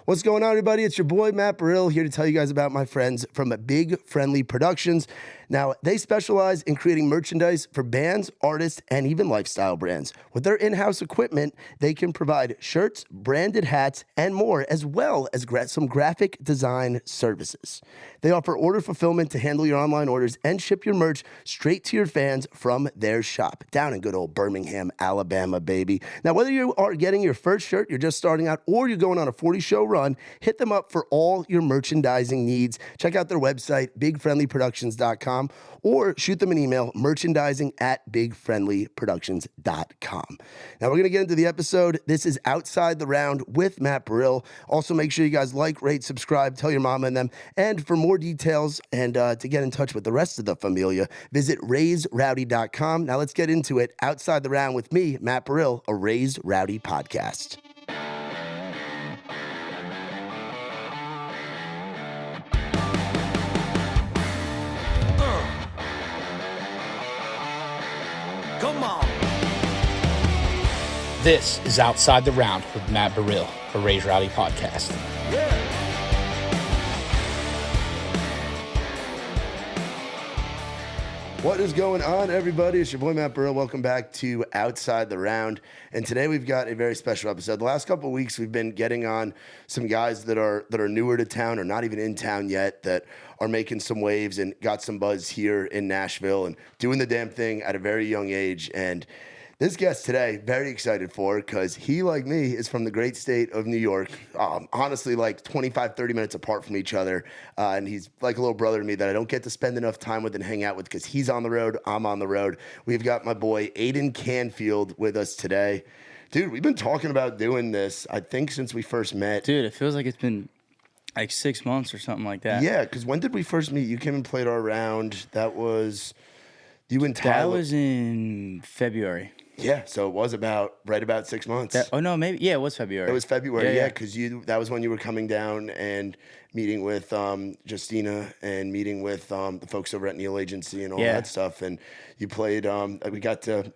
What's going on, everybody? It's your boy, Matt Burrill, here to tell you guys about my friends from Big Friendly Productions. Now, they specialize in creating merchandise for bands, artists, and even lifestyle brands. With their in-house equipment, they can provide shirts, branded hats, and more, as well as some graphic design services. They offer order fulfillment to handle your online orders and ship your merch straight to your fans from their shop down in good old Birmingham, Alabama, baby. Now, whether you are getting your first shirt, you're just starting out, or you're going on a 40-show run, hit them up for all your merchandising needs. Check out their website, bigfriendlyproductions.com, or shoot them an email, merchandising@bigfriendlyproductions.com. Now, we're going to get into the episode. This is Outside the Round with Matt Burrill. Also, make sure you guys like, rate, subscribe, tell your mama and them. And for more details and to get in touch with the rest of the familia, visit raisrowdy.com. Now, let's get into it. Outside the Round with me, Matt Burrill, a Raise Rowdy podcast. Come on. This is Outside the Round with Matt Burrill, a Raise Rowdy podcast. Yeah. What is going on, everybody? It's your boy, Matt Burrill. Welcome back to Outside the Round. And today we've got a very special episode. The last couple of weeks, we've been getting on some guys that are newer to town or not even in town yet that are making some waves and got some buzz here in Nashville and doing the damn thing at a very young age. And this guest today, very excited for, because he, like me, is from the great state of New York. Honestly, like 25, 30 minutes apart from each other. And he's like a little brother to me that I don't get to spend enough time with and hang out with because he's on the road, I'm on the road. We've got my boy, Aidan Canfield, with us today. Dude, we've been talking about doing this, I think, since we first met. Dude, it feels like it's been like 6 months or something like that. Yeah, because when did we first meet? You came and played our round. That was you and Tyler. That was in February. Yeah, so it was right about 6 months. It was February. It was February, Yeah. because that was when you were coming down and meeting with Justina and meeting with the folks over at Neil Agency and all that stuff. And you played. We got to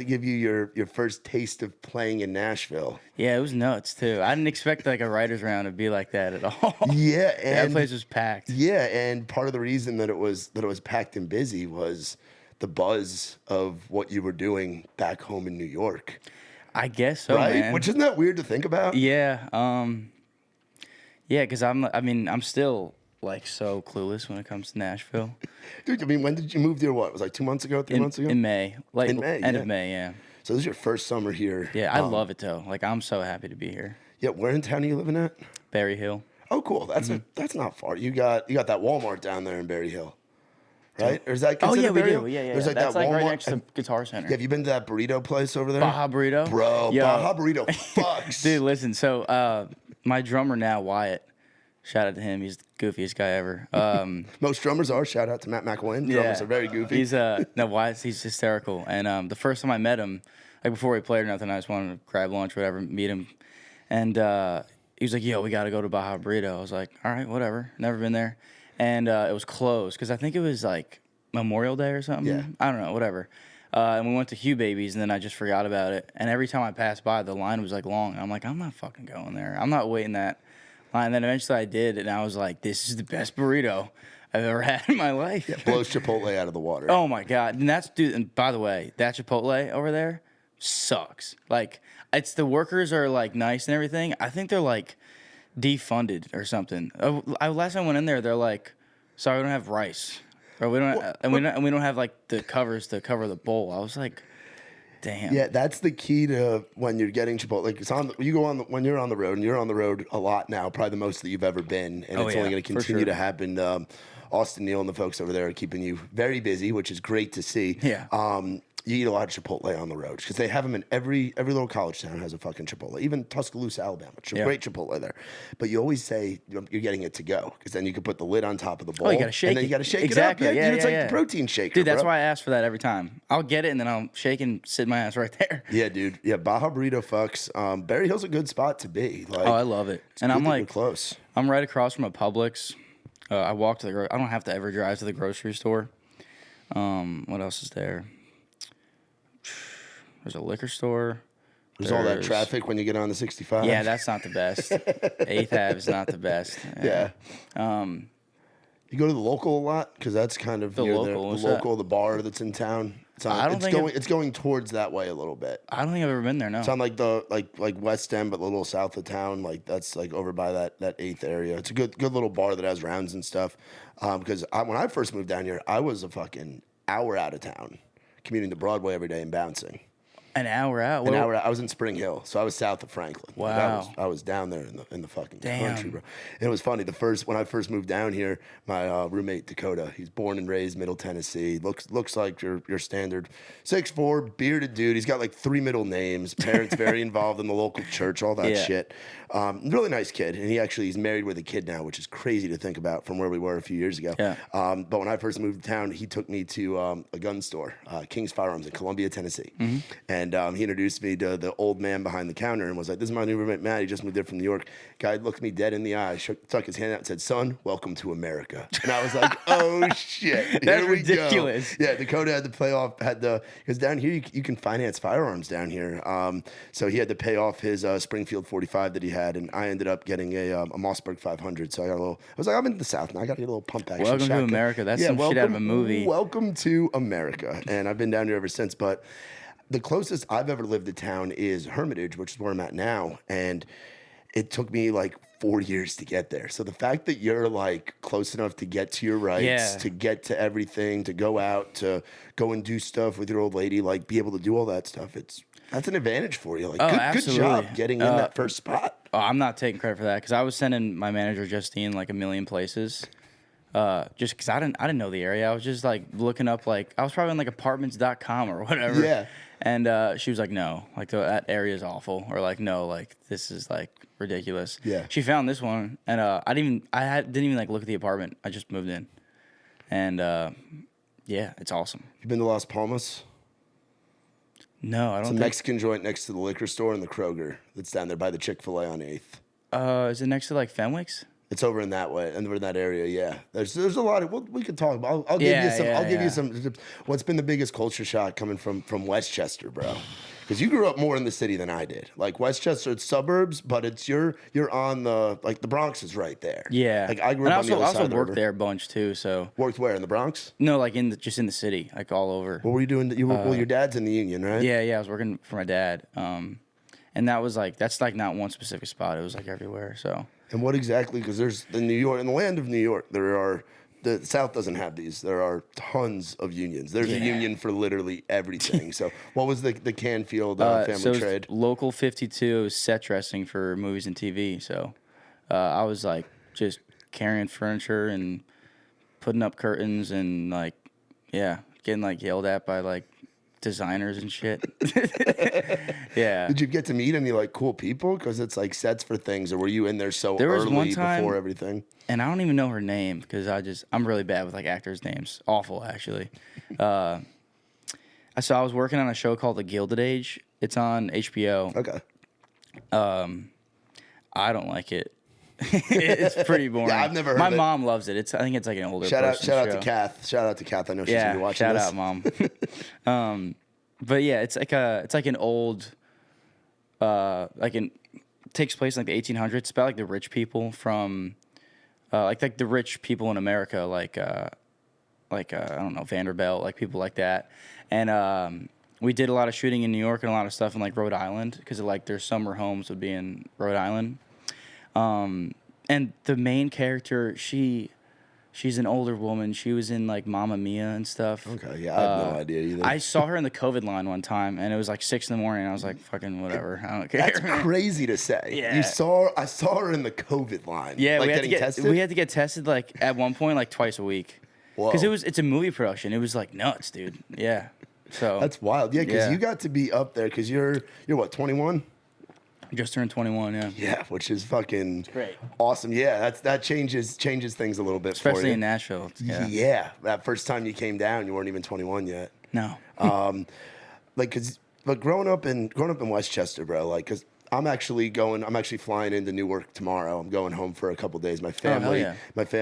give you your first taste of playing in Nashville. Yeah, it was nuts too. I didn't expect like a writers round to be like that at all. Yeah, and that place was packed. Yeah, and part of the reason that it was packed and busy was the buzz of what you were doing back home in New York. I guess so, right? man. Which isn't that weird to think about? Yeah. Because I'm still like so clueless when it comes to Nashville. Dude, I mean, when did you move there? What, it was like 2 months ago, 3 months ago? In May. Like in May, end of May, yeah. So this is your first summer here. Yeah, I love it though. Like I'm so happy to be here. Yeah, where in town are you living at? Berry Hill. Oh, cool. That's not far. You got that Walmart down there in Berry Hill. Right? Or is that considered we Berry do. Hill? Yeah. There's like That's that like Walmart. right next to the Guitar Center. Have you been to that burrito place over there? Baja Burrito? Bro, Yo. Baja Burrito fucks. Dude, listen. So my drummer now, Wyatt, shout out to him. He's the goofiest guy ever. Most drummers are. Shout out to Matt McElwain. Drummers are very goofy. He's Wyatt's. He's hysterical. And the first time I met him, like before we played or nothing, I just wanted to grab lunch, whatever, meet him. And he was like, "Yo, we got to go to Baja Burrito." I was like, "All right, whatever." Never been there. And it was closed because I think it was like Memorial Day or something. Yeah. I don't know, whatever. And we went to Hugh Baby's, and then I just forgot about it. And every time I passed by, the line was like long. I'm like, I'm not fucking going there. I'm not waiting that line. And then eventually I did, and I was like, this is the best burrito I've ever had in my life. Yeah, blows Chipotle out of the water. Oh my God. And by the way, that Chipotle over there sucks. Like, it's the workers are like nice and everything. I think they're like defunded or something. Last time I went in there, they're like, sorry, we don't have rice. Or we don't have like the covers to cover the bowl. I was like, damn. Yeah, that's the key to when you're getting Chipotle. Like when you're on the road, and you're on the road a lot now, probably the most that you've ever been, and it's only going to continue to happen. Austin Neal and the folks over there are keeping you very busy, which is great to see. Yeah. You eat a lot of Chipotle on the road because they have them in every little college town has a fucking Chipotle. Even Tuscaloosa, Alabama, great Chipotle there. But you always say you're getting it to go because then you can put the lid on top of the bowl. Oh, you gotta shake it. And then you gotta shake Exactly. it up. Yeah, Dude, it's like yeah. the protein shaker. Dude, that's bro. why I ask for that every time. I'll get it and then I'll shake and sit my ass right there. Yeah, dude. Yeah, Baja Burrito fucks. Berry Hill's a good spot to be. Like, Oh, I love it. And I'm like close. I'm right across from a Publix. I walk to the I don't have to ever drive to the grocery store. What else is there? There's a liquor store. There's all that traffic when you get on the 65. Yeah, that's not the best. 8th Ave is not the best. Yeah. You go to the local a lot because that's kind of The near local, the bar that's in town. It's going towards that way a little bit. I don't think I've ever been there. No. It's on like the like West End, but a little south of town. Like that's like over by that 8th area. It's a good little bar that has rounds and stuff. Because when I first moved down here, I was a fucking hour out of town, commuting to Broadway every day and bouncing. An hour out. An hour out. I was in Spring Hill, so I was south of Franklin. Wow. I was down there in the fucking country, bro. And it was funny. When I first moved down here, my roommate Dakota, he's born and raised Middle Tennessee. Looks like your standard 6'4", bearded dude. He's got like 3 middle names. Parents very involved in the local church, all that shit. Really nice kid, and he's married with a kid now, which is crazy to think about from where we were a few years ago. Yeah. But when I first moved to town, he took me to a gun store, King's Firearms in Columbia, Tennessee. And he introduced me to the old man behind the counter and was like, "This is my new roommate, Matt. He just moved there from New York." Guy looked me dead in the eye, stuck his hand out and said, "Son, welcome to America." And I was like, "Oh, shit. That's Here we ridiculous. go." Yeah, Dakota had to pay off, because down here you can finance firearms down here. So he had to pay off his Springfield 45 that he had, and I ended up getting a Mossberg 500. So I was like, I'm in the South now. I got to get a little pump action. Welcome to America. That's some shit out of a movie. Welcome to America. And I've been down here ever since. But the closest I've ever lived to town is Hermitage, which is where I'm at now. And it took me like 4 years to get there. So the fact that you're like close enough to get to your rights, to get to everything, to go out, to go and do stuff with your old lady, like be able to do all that stuff, that's an advantage for you. Like good job getting in that first spot. Oh, I'm not taking credit for that because I was sending my manager Justine like a million places. Just because I didn't know the area. I was just like looking up, like I was probably on like apartments.com or whatever. Yeah. And she was like, "No, like that area is awful," or like, "No, like this is like ridiculous." Yeah. She found this one, and I didn't even like look at the apartment. I just moved in, and yeah, it's awesome. You been to Las Palmas? No, I don't. It's a Mexican joint next to the liquor store and the Kroger that's down there by the Chick-fil-A on 8th. Is it next to like Fenwick's? It's over in that way, and over in that area, yeah. There's a lot of we could talk about. I'll give you some. What's been the biggest culture shock coming from Westchester, bro? Because you grew up more in the city than I did. Like Westchester, it's suburbs, but it's you're on the Bronx is right there. Yeah. Like I grew up on the other side I of the also worked river. there a bunch too. So Worked where in the Bronx? no, like just in the city, like all over. What were you doing? Well, your dad's in the union, right? Yeah, I was working for my dad. And that's not one specific spot. It was like everywhere. So. And what exactly? Because there's in the land of New York, the South doesn't have these. There are tons of unions. There's a union for literally everything. So what was the Canfield family so trade? Local 52 is set dressing for movies and TV. So I was like just carrying furniture and putting up curtains and like, getting like yelled at by like designers and shit. Yeah. Did you get to meet any like cool people? Because it's like sets for things, or were you in there There was early one time, before everything? And I don't even know her name because I'm really bad with like actors' names. Awful, actually. I was working on a show called The Gilded Age. It's on HBO. Okay. I don't like it. It's pretty boring. Yeah, I've never heard My of it. mong loves it. I think it's like an older Shout out show. to Kath. Shout out to Kath. I know she's gonna be watching shout this. out, Mom. But yeah, it's like an old, takes place in like the 1800s. It's about like the rich people from, like the rich people in America, like I don't know, Vanderbilt, like people like that. And we did a lot of shooting in New York and a lot of stuff in like Rhode Island because like their summer homes would be in Rhode Island. And the main character, she's an older woman. She was in like Mamma Mia and stuff. Okay, yeah, I have no idea either. I saw her in the COVID line one time, and it was like 6 a.m. And I was like, "Fucking whatever, I don't care." That's crazy to say. Yeah. I saw her in the COVID line. Yeah, like we had tested. to get tested like at one point like twice a week. Because it's a movie production. It was like nuts, dude. Yeah. So That's wild. Yeah, because you got to be up there because you're what, 21? just turned 21. Yeah. Yeah, which is fucking great. awesome. Yeah, that changes things a little bit for Especially you. in Nashville. Yeah. Yeah, that first time you came down, you weren't even 21 yet. No. But growing up in Westchester, bro, like, cause I'm actually flying into Newark tomorrow. I'm going home for a couple days. My family, yeah.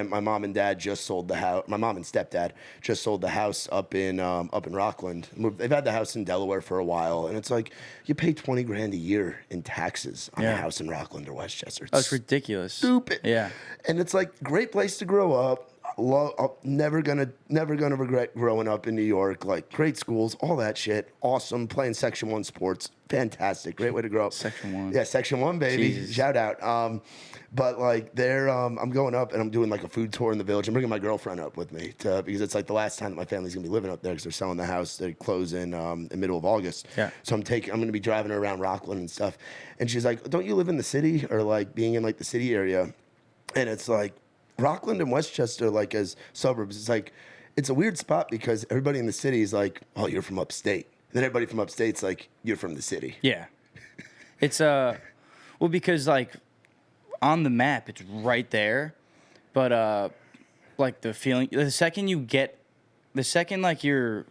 my mom and dad just sold the house. My mom and stepdad just sold the house up in Rockland. They've had the house in Delaware for a while, and it's like you pay $20,000 a year in taxes on a house in Rockland or Westchester. It's ridiculous. Stupid. Yeah. And it's like great place to grow up. Never gonna regret growing up in New York. Like great schools, all that shit. Awesome. Playing Section 1 sports. Fantastic. Great way to grow up. Section 1. Yeah, Section 1, baby. Jesus. Shout out. But like I'm going up and I'm doing like a food tour in the village. I'm bringing my girlfriend up with me because it's like the last time that my family's gonna be living up there because they're selling the house. They close in the middle of August. Yeah. So I'm gonna be driving her around Rockland and stuff. And she's like, "Don't you live in the city or like being in like the city area?" And it's like Rockland and Westchester, like as suburbs, it's a weird spot because everybody in the city is like, "Oh, you're from upstate." And then everybody from upstate's like, "You're from the city." Yeah. It's well, because like on the map it's right there, but like the second like you're,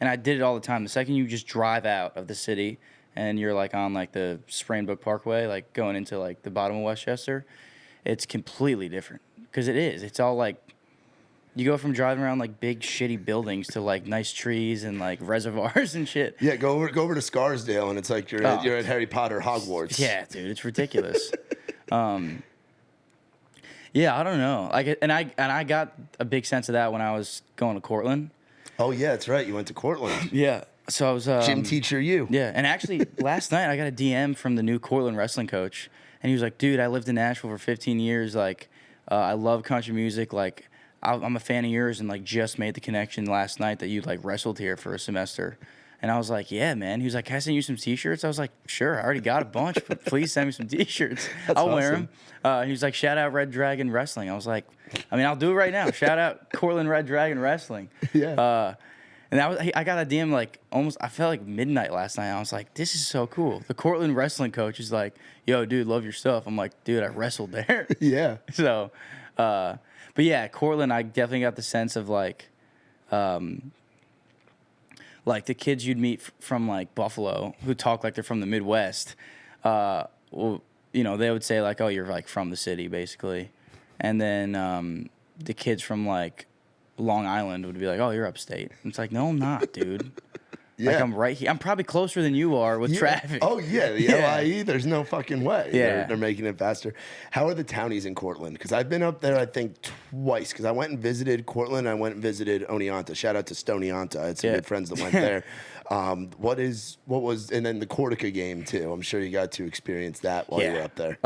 and I did it all the time. The second you just drive out of the city and you're like on like the Sprainbrook Parkway, like going into like the bottom of Westchester, it's completely different. Because it is. It's all like, you go from driving around like big shitty buildings to like nice trees and like reservoirs and shit. Yeah, go over to Scarsdale and it's like you're at Harry Potter Hogwarts. Yeah, dude, it's ridiculous. Yeah, I don't know. Like, and I got a big sense of that when I was going to Cortland. Oh yeah, that's right. You went to Cortland. Yeah. So I was Gym teacher, you. Yeah, and actually last night I got a DM from the new Cortland wrestling coach, and he was like, "Dude, I lived in Nashville for 15 years. Like, I love country music. Like, I'm a fan of yours, and like just made the connection last night that you like wrestled here for a semester." And I was like, "Yeah, man." He was like, "Can I send you some T-shirts?" I was like, "Sure, I already got a bunch, but please send me some T-shirts. I'll wear them." He was like, "Shout out Red Dragon Wrestling." I was like, "I mean, I'll do it right now. Shout out Cortland Red Dragon Wrestling." Yeah. And I got a DM like almost, I felt like midnight last night. I was like, this is so cool. The Cortland wrestling coach is like, "Yo, dude, love your stuff." I'm like, "Dude, I wrestled there." Yeah. So, but yeah, Cortland, I definitely got the sense of like the kids you'd meet from like Buffalo who talk like they're from the Midwest. Well, you know, they would say like, "Oh, you're like from the city," basically. And then the kids from like Long Island would be like, "Oh, you're upstate." And it's like, "No, I'm not, dude." Yeah. Like, I'm right here. I'm probably closer than you are with traffic. Oh yeah, the LIE. There's no fucking way. Yeah. They're making it faster. How are the townies in Cortland? Because I've been up there, I think twice. Because I went and visited Cortland. I went and visited Oneonta. Shout out to Stoneonta. I had some good friends that went there. And then the Cortica game too. I'm sure you got to experience that while you were up there.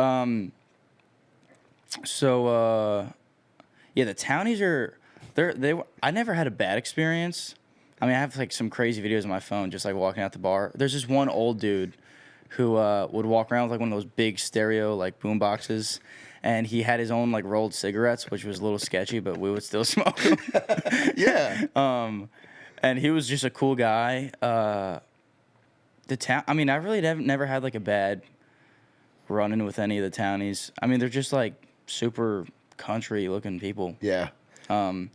The townies are. I never had a bad experience. I mean, I have like some crazy videos on my phone, just like walking out the bar. There's this one old dude who would walk around with like one of those big stereo like boom boxes, and he had his own like rolled cigarettes, which was a little sketchy, but we would still smoke them. Yeah. And he was just a cool guy. The town. I mean, I really never had like a bad run-in with any of the townies. I mean, they're just like super country looking people. Yeah. And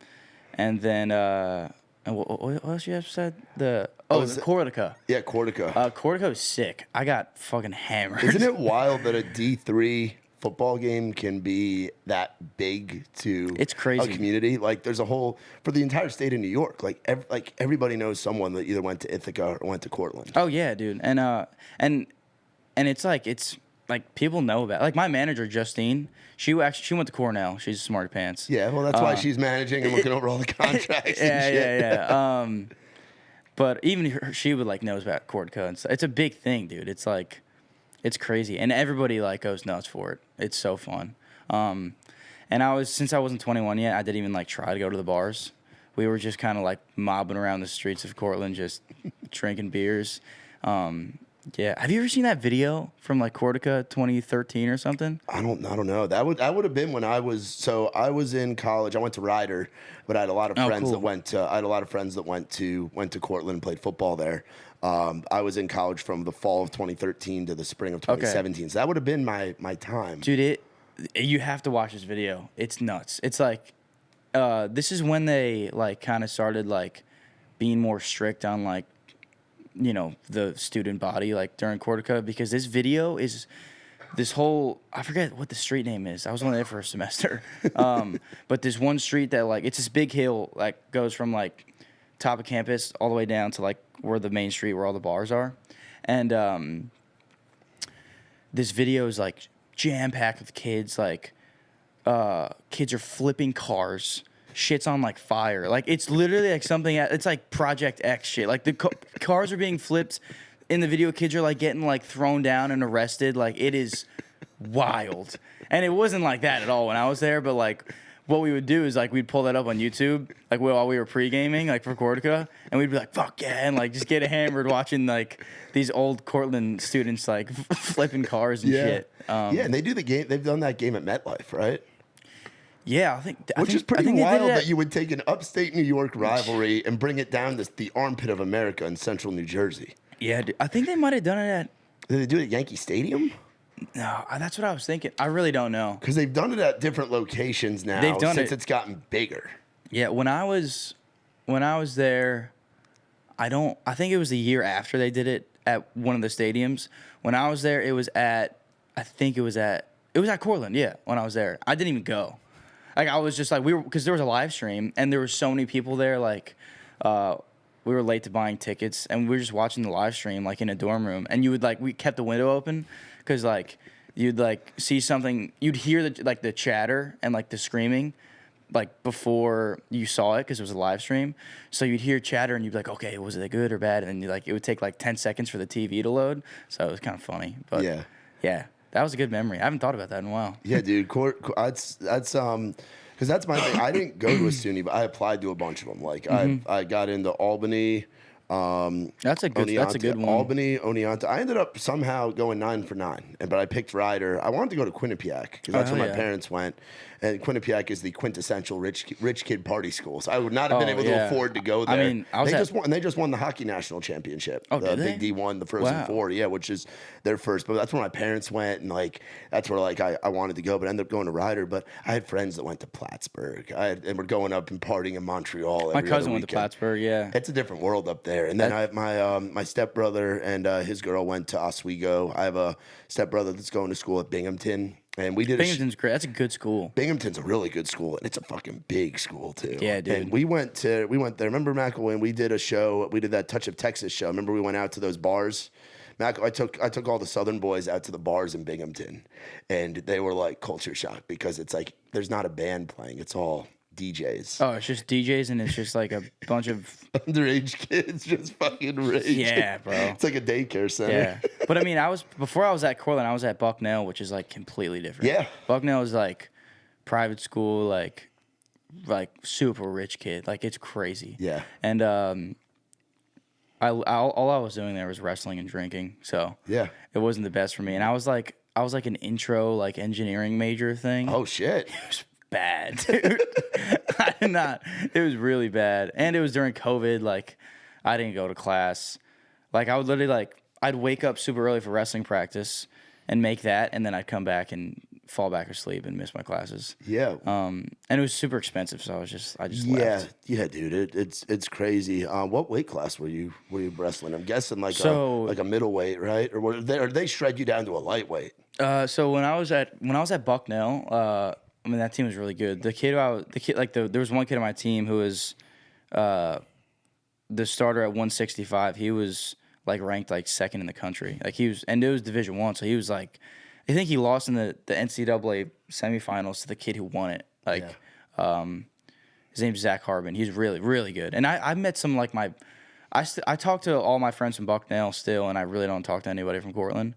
then and what else you have said? The Cortica. Yeah, Cortica. Cortica was sick. I got fucking hammered. Isn't it wild that a D3 football game can be that big to It's crazy. a community? Like, there's a whole for the entire state of New York. Like, everybody knows someone that either went to Ithaca or went to Cortland. Oh yeah, dude. And it's like people know about it. Like my manager Justine, she went to Cornell. She's a smart pants. Yeah, well, that's why she's managing and looking over all the contracts. Yeah. But even she would like knows about Cortica and stuff. It's a big thing, dude. It's like, it's crazy, and everybody like goes nuts for it. It's so fun. And since I wasn't 21 yet, I didn't even like try to go to the bars. We were just kind of like mobbing around the streets of Cortland, just drinking beers. Yeah, have you ever seen that video from like Cortica 2013 or something? I don't know. That would have been when I was in college. I went to Ryder, but I had a lot of friends that went to Cortland and played football there. I was in college from the fall of 2013 to the spring of 2017. Okay. So that would have been my time. Dude, you have to watch this video. It's nuts. It's like this is when they like kind of started like being more strict on like the student body like during Cortica, because this video is this whole, I forget what the street name is. I was only there for a semester. But this one street that like, it's this big hill like goes from like top of campus all the way down to like where the main street where all the bars are. And this video is like jam packed with kids. Like kids are flipping cars. Shit's on like fire. Like it's literally like something. It's like Project X shit. Like the cars are being flipped. In the video, kids are like getting like thrown down and arrested. Like it is wild. And it wasn't like that at all when I was there. But like what we would do is like we'd pull that up on YouTube like while we were pre-gaming like for Cortica, and we'd be like fuck yeah, and like just get hammered watching like these old Cortland students like flipping cars and shit. And they do the game. They've done that game at MetLife, right? Yeah, Which is pretty wild that you would take an upstate New York rivalry and bring it down to the armpit of America in central New Jersey. Yeah, dude, I think they might have done it at. Did they do it at Yankee Stadium? No, that's what I was thinking. I really don't know. Because they've done it at different locations now since it's gotten bigger. Yeah, when I was there, I think it was the year after they did it at one of the stadiums. When I was there, it was at Cortland. Yeah, when I was there, I didn't even go. Like I was just like because there was a live stream and there were so many people there. Like we were late to buying tickets and we were just watching the live stream like in a dorm room. And you would like we kept the window open because like you'd like see something. You'd hear the chatter and like the screaming like before you saw it because it was a live stream. So you'd hear chatter and you'd be like, okay, was it good or bad? And then it would take like 10 seconds for the TV to load. So it was kind of funny. But yeah. That was a good memory. I haven't thought about that in a while. Yeah, dude. That's because that's my thing. I didn't go to a SUNY, but I applied to a bunch of them. Like I got into Albany. That's a good one. Albany, Oneonta. I ended up somehow going 9 for 9, but I picked Rider. I wanted to go to Quinnipiac because that's where my parents went. And Quinnipiac is the quintessential rich kid party school. So I would not have been able to afford to go there. I mean, they just won the hockey national championship. Oh, the did they? Big D1, the Frozen Four, which is their first. But that's where my parents went, and like that's where like I wanted to go, but I ended up going to Rider. But I had friends that went to Plattsburgh. And we're going up and partying in Montreal. My cousin went to Plattsburgh. Yeah, it's a different world up there. And then I have my stepbrother and his girl went to Oswego. I have a stepbrother that's going to school at Binghamton. And we did Binghamton's great. That's a good school. Binghamton's a really good school, and it's a fucking big school too. Yeah, dude. And we went there. Remember, McElwain? We did a show. We did that Touch of Texas show. Remember, we went out to those bars. I took all the Southern boys out to the bars in Binghamton, and they were like culture shock because it's like there's not a band playing. It's all DJs. Oh, it's just DJs, and it's just like a bunch of underage kids just fucking raging. Yeah, bro. It's like a daycare center. Yeah, but I mean, before I was at Cortland, I was at Bucknell, which is like completely different. Yeah, Bucknell is like private school, like super rich kid. Like it's crazy. Yeah, and all I was doing there was wrestling and drinking. So yeah, it wasn't the best for me. And I was like an intro like engineering major thing. Oh shit. It was bad, dude. I did not. It was really bad, and it was during COVID. Like, I didn't go to class. Like, I would literally I'd wake up super early for wrestling practice and make that, and then I'd come back and fall back asleep and miss my classes. Yeah. And it was super expensive, so I just left. Yeah, dude. It's crazy. What weight class were you wrestling? I'm guessing like a middleweight, right? Or they shred you down to a lightweight? So when I was at Bucknell, I mean, that team was really good. There was one kid on my team who was the starter at 165. He was like ranked like second in the country. Like and it was Division I, so he was like, I think he lost in the NCAA semifinals to the kid who won it. Like, his name's Zach Harbin. He's really, really good. And I met some I talk to all my friends from Bucknell still, and I really don't talk to anybody from Cortland.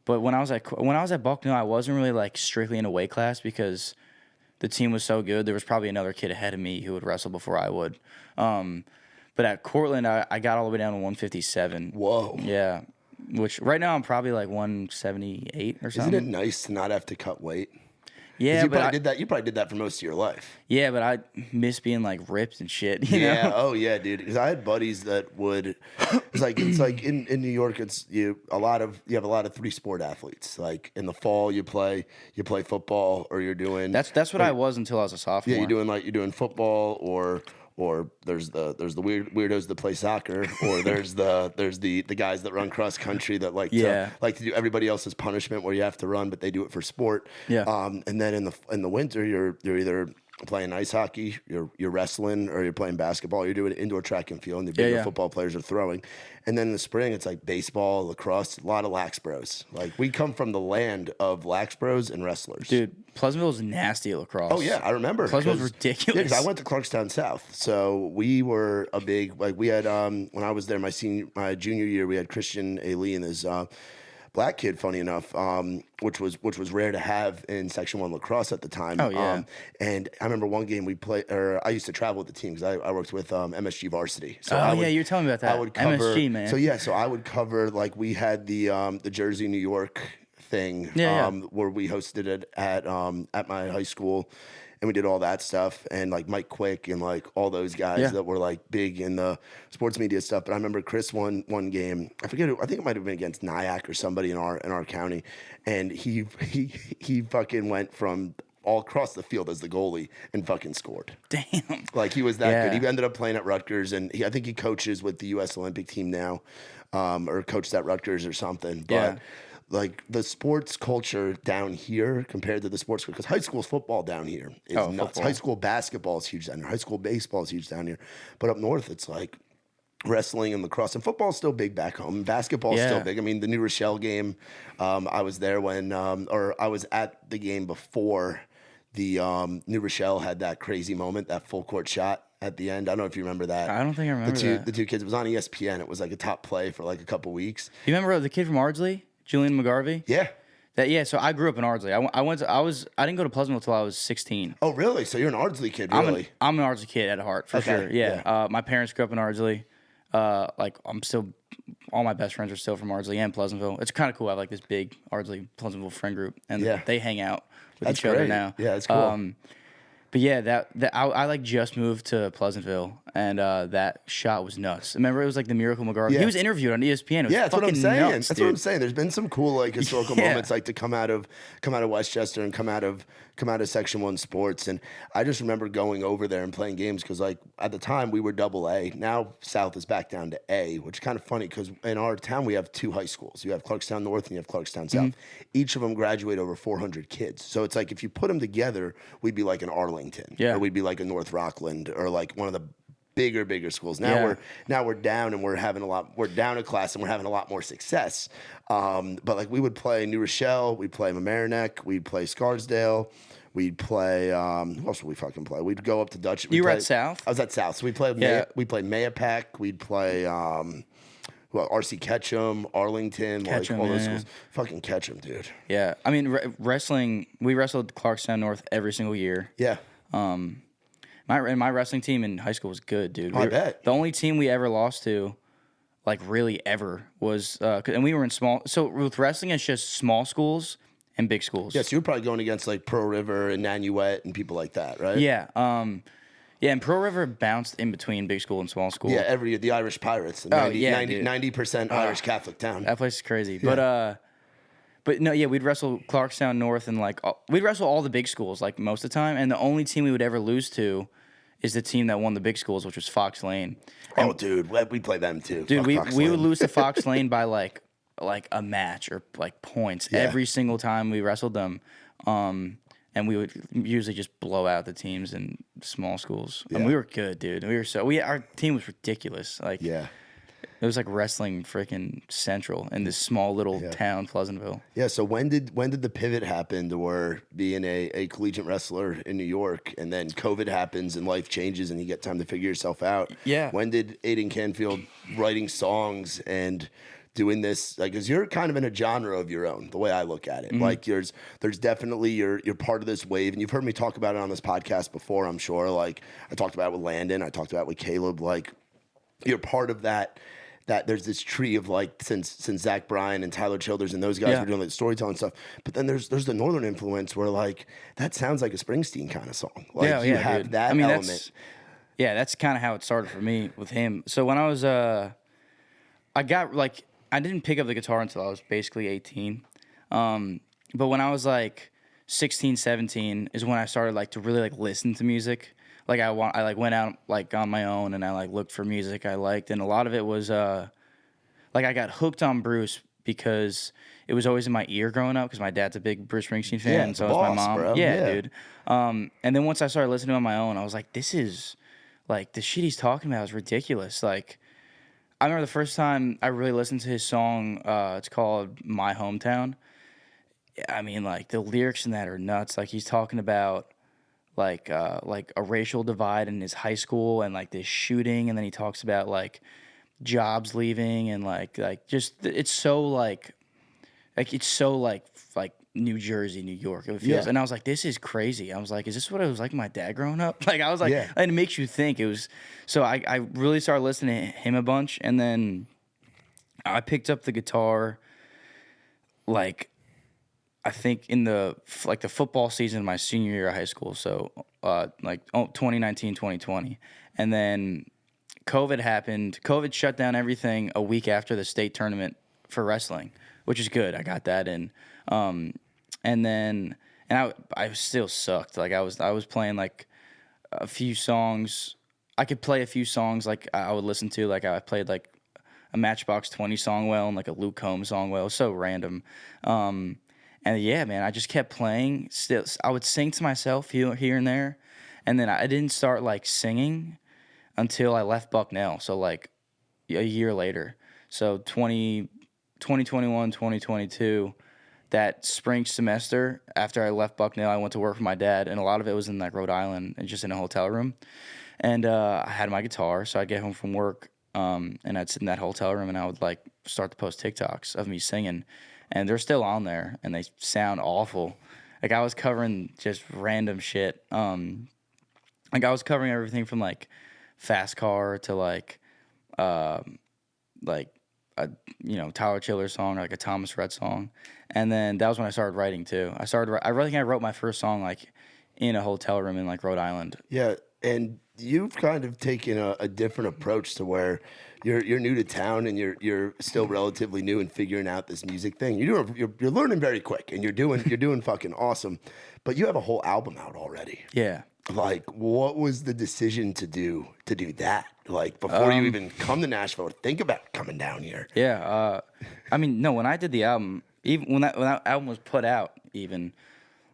But when I was at Bucknell, I wasn't really like strictly in a weight class because the team was so good. There was probably another kid ahead of me who would wrestle before I would. But at Cortland, I got all the way down to 157. Whoa. Yeah, which right now I'm probably like 178 or something. Isn't it nice to not have to cut weight? Yeah, you probably did that for most of your life. Yeah, but I miss being like ripped and shit. You know? Oh yeah, dude. Because I had buddies that would. It's like in New York. You have a lot of 3-sport athletes. Like in the fall, you play football, or you're doing. That's what I was until I was a sophomore. Yeah, you're doing football or or there's the weirdos that play soccer, or there's the guys that run cross country that like to do everybody else's punishment where you have to run, but they do it for sport. Yeah. And then in the winter, you're either playing ice hockey, you're wrestling, or you're playing basketball. You're doing indoor track and field, and the bigger football players are throwing. And then in the spring, it's like baseball, lacrosse, a lot of lax bros. Like, we come from the land of lax bros and wrestlers. Dude, Pleasantville's nasty at lacrosse. Oh, yeah, I remember. Pleasantville's ridiculous. Yeah, because I went to Clarkstown South. So we were a big, like, we had, when I was there my junior year, we had Christian Ali and his black kid, funny enough, which was rare to have in Section 1 lacrosse at the time. Oh, yeah. And I remember one game we played, or I used to travel with the team because I worked with MSG Varsity. So you were telling me about that. I would cover, MSG, man. So I would cover, like, we had the Jersey, New York thing where we hosted it at my high school. And we did all that stuff, and like Mike Quick and like all those guys that were like big in the sports media stuff. But I remember Chris won one game. I forget who, I think it might have been against Nyack or somebody in our county, and he fucking went from all across the field as the goalie and fucking scored. Damn. Like, he was that good. He ended up playing at Rutgers, and I think he coaches with the U.S. Olympic team now, or coached at Rutgers or something. But like, the sports culture down here compared to the sports, because high school football down here is nuts. Football. High school basketball is huge down here. High school baseball is huge down here. But up north, it's like wrestling and lacrosse, and football is still big back home. Basketball is still big. I mean, the New Rochelle game, I was there when, or I was at the game before the New Rochelle had that crazy moment, that full court shot at the end. I don't know if you remember that. I don't think I remember that. The two kids, it was on ESPN. It was like a top play for like a couple weeks. You remember the kid from Ardsley? Julian McGarvey? Yeah. So I grew up in Ardsley. I didn't go to Pleasantville until I was 16. Oh, really? So you're an Ardsley kid, really? I'm an Ardsley kid at heart, for sure. Yeah. My parents grew up in Ardsley. All my best friends are still from Ardsley and Pleasantville. It's kind of cool. I have like this big Ardsley Pleasantville friend group, and they hang out with each other now. Yeah, that's cool. But yeah, I like just moved to Pleasantville, and that shot was nuts. Remember, it was like the Miracle McGarvey. He was interviewed on ESPN. It was that's what I'm saying. Nuts, that's what I'm saying. There's been some cool like historical moments, like to come out of Westchester and come out of Section 1 sports. And I just remember going over there and playing games because, like, at the time we were AA. Now South is back down to A, which is kind of funny because in our town we have two high schools. You have Clarkstown North and you have Clarkstown South. Each of them graduate over 400 kids. So it's like if you put them together, we'd be like an Arlington, or we'd be like a North Rockland, or like one of the bigger schools. Now we're down and we're down a class and we're having a lot more success. But like, we would play New Rochelle, we'd play Mamaroneck, we'd play Scarsdale, we'd play who else would we fucking play? We'd go up to Dutch. You were at South? I was at South. So we played Mayapack, we'd play RC Ketchum, Arlington, Ketchum, like all those schools. Fucking Ketchum, dude. Yeah. I mean, wrestling, we wrestled Clarkstown North every single year. Yeah. My wrestling team in high school was good, dude. I bet. The only team we ever lost to, like really ever, was and we were in small. So with wrestling, it's just small schools and big schools. Yeah, so you're probably going against like Pearl River and Nanuet and people like that, right? Yeah. And Pearl River bounced in between big school and small school. Yeah, the Irish Pirates. 90% Irish Catholic town. That place is crazy. Yeah. But no, yeah, we'd wrestle Clarkstown North and like we'd wrestle all the big schools like most of the time, and the only team we would ever lose to is the team that won the big schools, which was Fox Lane. And, dude, we play them too. Dude, we would lose to Fox Lane by like a match or like points every single time we wrestled them. And we would usually just blow out the teams in small schools. And we were good, dude. Our team was ridiculous. Like, it was like wrestling freaking central in this small little town, Pleasantville. Yeah. So when did the pivot happen to where being a collegiate wrestler in New York, and then COVID happens and life changes and you get time to figure yourself out? Yeah. When did Aidan Canfield writing songs and doing this, like, because you're kind of in a genre of your own, the way I look at it. Like, there's definitely you're part of this wave, and you've heard me talk about it on this podcast before, I'm sure. Like, I talked about it with Landon, I talked about it with Caleb. Like, you're part of that there's this tree of like since Zach Bryan and Tyler Childers and those guys were doing like storytelling stuff. But then there's the northern influence where like that sounds like a Springsteen kind of song. Like you have dude. that element. That's kind of how it started for me with him. So when I was I didn't pick up the guitar until I was basically 18. But when I was like 16, 17 is when I started like to really like listen to music. like I like went out like on my own and I like looked for music I liked, and a lot of it was like I got hooked on Bruce because it was always in my ear growing up because my dad's a big Bruce Springsteen fan, Yeah, and so the was my boss, mom. bro. Yeah, Yeah. dude. And then once I started listening to it on my own, I was like, this is like the shit he's talking about is ridiculous. Like I remember the first time I really listened to his song. It's called My Hometown. I mean, like the lyrics in that are nuts. Like he's talking about like a racial divide in his high school and like this shooting, and then he talks about like jobs leaving and like just it's so like it's so like New Jersey, New York. It feels, Yeah. and I was like, this is crazy. I was like, is this what it was like my dad growing up? Like I was like, Yeah. and it makes you think. It was so I really started listening to him a bunch, and then I picked up the guitar like I think in the football season of my senior year of high school, so 2019, 2020. And then COVID happened. COVID shut down everything a week after the state tournament for wrestling, which is good. I got that in. And I still sucked. Like I was playing like a few songs. I could play a few songs like I would listen to. Like I played like a Matchbox 20 song well and like a Luke Combs song well. It was so random. And yeah, man, I just kept playing. Still, I would sing to myself here and there, and then I didn't start like singing until I left Bucknell. So like a year later. So 2021, 2022, that spring semester after I left Bucknell, I went to work for my dad, and a lot of it was in like Rhode Island and just in a hotel room. And I had my guitar, so I'd get home from work, and I'd sit in that hotel room, and I would like start to post TikToks of me singing. And they're still on there, and they sound awful. Like I was covering just random shit. Like I was covering everything from like Fast Car to like a Tyler Chiller song or like a Thomas Rhett song, and then that was when I started writing too. I think I wrote my first song like in a hotel room in like Rhode Island. Yeah, and you've kind of taken a different approach to where you're new to town and you're still relatively new and figuring out this music thing. You're learning very quick and you're doing fucking awesome, but you have a whole album out already. Yeah. Like, what was the decision to do that? Like before you even come to Nashville, or think about coming down here. Yeah. I mean, no. When I did the album, even when that album was put out, even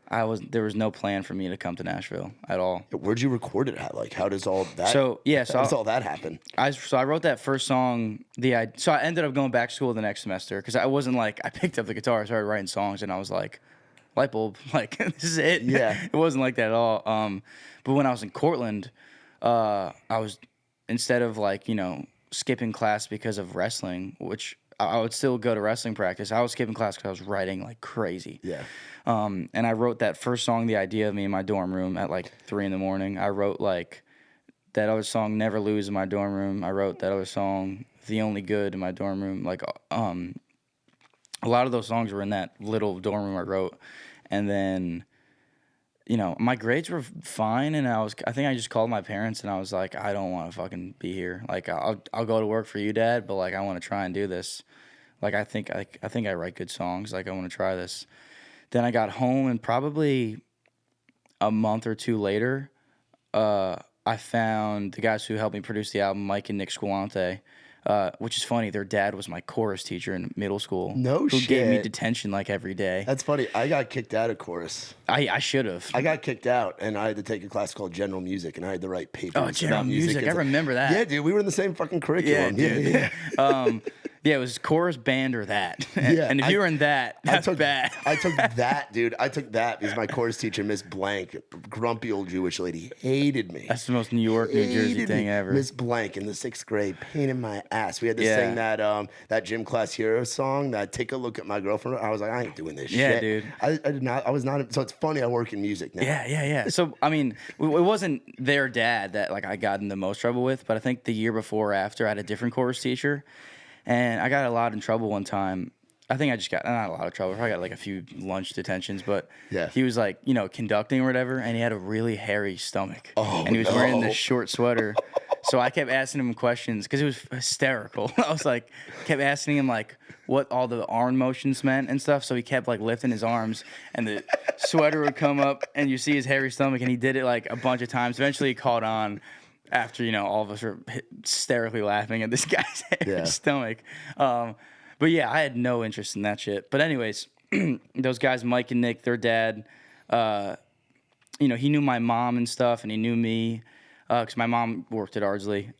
there was no plan for me to come to Nashville at all. Where'd you record it at? Like, how does all that? So yeah, how does all that happen? I wrote that first song. So I ended up going back to school the next semester because I wasn't like I picked up the guitar, I started writing songs, and I was like, light bulb, like this is it. Yeah, it wasn't like that at all. But when I was in Cortland, I was instead of like skipping class because of wrestling, which I would still go to wrestling practice. I was skipping class because I was writing like crazy. Yeah. And I wrote that first song, The Idea of Me, in my dorm room at like 3 a.m. I wrote like that other song, Never Lose, in my dorm room. I wrote that other song, The Only Good, in my dorm room. Like a lot of those songs were in that little dorm room I wrote. And then, my grades were fine, and I think I just called my parents and I was like, I don't want to fucking be here. Like I'll go to work for you, Dad, but like I want to try and do this. Like I think I write good songs. Like I want to try this. Then I got home, and probably a month or two later, I found the guys who helped me produce the album, Mike and Nick Squilante, which is funny. Their dad was my chorus teacher in middle school. No who shit. gave me detention like every day. That's funny. I got kicked out of chorus. I should have. I got kicked out, and I had to take a class called General Music, and I had to write papers Oh, General about Music. I remember that. Yeah, dude. We were in the same fucking curriculum. Yeah, dude. Yeah. Yeah, it was chorus, band, or that. Yeah, and if you were in that, that's bad. I took that, dude. I took that because my chorus teacher, Miss Blank, grumpy old Jewish lady, hated me. That's the most New York, New Jersey thing ever. Miss Blank in the 6th grade, pain in my ass. We had to sing that gym class hero song, that Take a Look at My Girlfriend. I was like, I ain't doing this shit. Yeah, dude. I did not. I was not. So it's funny. I work in music now. Yeah. So I mean, it wasn't their dad that like I got in the most trouble with, but I think the year before or after I had a different chorus teacher. And I got a lot in trouble one time. I think I just got, not a lot of trouble. I got like a few lunch detentions, but he was like, conducting or whatever, and he had a really hairy stomach. Oh, and he was wearing this short sweater. So I kept asking him questions because it was hysterical. I was like, kept asking him like what all the arm motions meant and stuff. So he kept like lifting his arms, and the sweater would come up, and you see his hairy stomach, and he did it like a bunch of times. Eventually, he caught on. After all of us were hysterically laughing at this guy's hairy stomach. But yeah, I had no interest in that shit. But anyways, those guys, Mike and Nick, their dad, he knew my mom and stuff, and he knew me because my mom worked at Ardsley.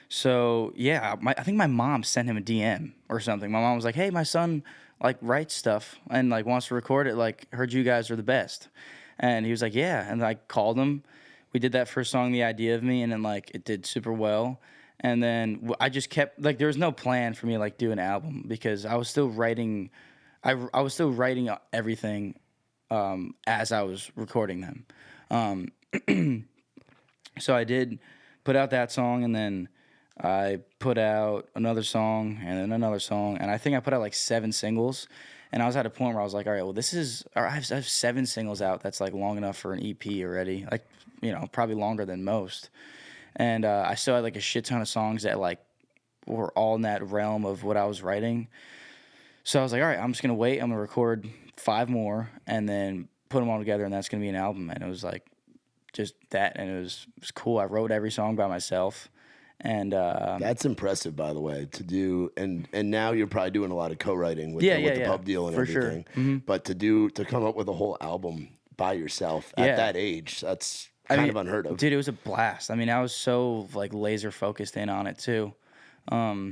So yeah, I think my mom sent him a DM or something. My mom was like, "Hey, my son like writes stuff and like wants to record it. Like, heard you guys are the best." And he was like, "Yeah." And I called him. We did that first song, The Idea of Me, and then like it did super well. And then I just kept like there was no plan for me to like do an album because I was still writing. I was still writing everything as I was recording them. So I did put out that song, and then I put out another song, and then another song, and I think I put out like 7 singles. And I was at a point where I was like, all right, well, I have 7 singles out. That's like long enough for an EP already. Like, probably longer than most. And I still had like a shit ton of songs that like were all in that realm of what I was writing. So I was like, all right, I'm just going to wait. I'm going to record 5 more and then put them all together, and that's going to be an album. And it was like just that, and it was cool. I wrote every song by myself. And that's impressive, by the way, to do. And now you're probably doing a lot of co-writing with the pub deal and everything. Sure. Mm-hmm. But to come up with a whole album by yourself at that age, that's kind of unheard of. Dude, it was a blast. I mean, I was so like laser focused in on it too. I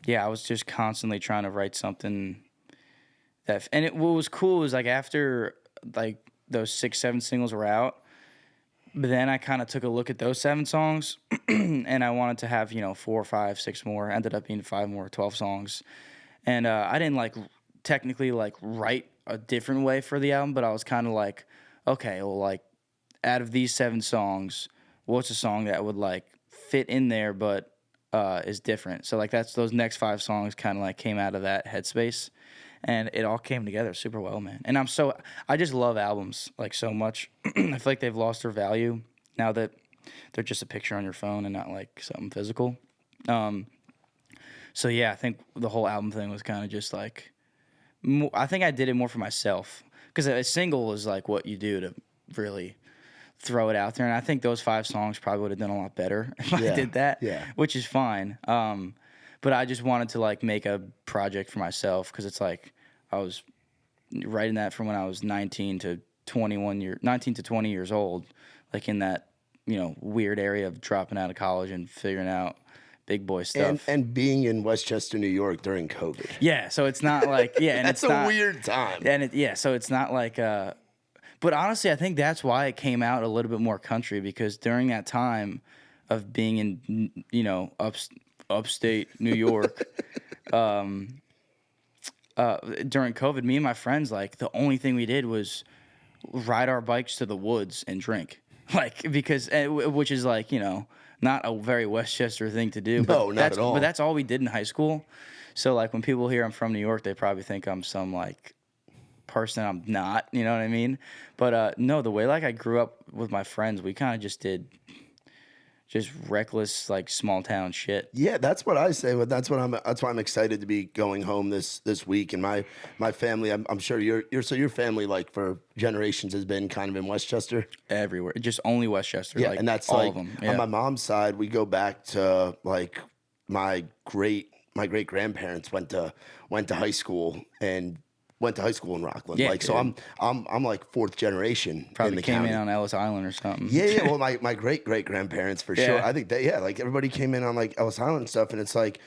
was just constantly trying to write something what was cool was like after like those 6-7 singles were out, but then I kind of took a look at those 7 songs and I wanted to have, 4, 5, 6 more. Ended up being 5 more, 12 songs. And I didn't like technically like write a different way for the album, but I was kind of like, okay, well, like out of these 7 songs, what's a song that would like fit in there but is different? So like those next 5 songs kind of like came out of that headspace. And it all came together super well, man. And I just love albums like so much. I feel like they've lost their value now that they're just a picture on your phone and not like something physical. So yeah, I think the whole album thing was kind of just like, I think I did it more for myself because a single is like what you do to really throw it out there. And I think those 5 songs probably would have done a lot better if I did that, which is fine. But I just wanted to like make a project for myself because it's like I was writing that from when I was 19 to 20 years old, like in that weird area of dropping out of college and figuring out big boy stuff. And being in Westchester, New York during COVID. Yeah, so it's not like and that's a weird time. And so it's not like. But honestly, I think that's why it came out a little bit more country because during that time of being in upstate New York, during COVID, me and my friends, like, the only thing we did was ride our bikes to the woods and drink. Like, because, which is like, not a very Westchester thing to do. No, not at all. But that's all we did in high school. So, like, when people hear I'm from New York, they probably think I'm some, like, person I'm not, you know what I mean? But, no, the way, like, I grew up with my friends, we kind of just did just reckless, like, small town shit. Yeah, that's what I say. But that's why I'm excited to be going home this week. And my family, I'm sure your family, like, for generations has been kind of in Westchester. Everywhere, just only Westchester. Yeah, like, and that's all like of them. Yeah. On my mom's side, we go back to like my great grandparents went to high school and. Went to high school in Rockland, so I'm like 4th generation. Probably in the came county. in on Ellis Island or something. Yeah. Well, my great grandparents for sure. I think like everybody came in on like Ellis Island and stuff, and it's like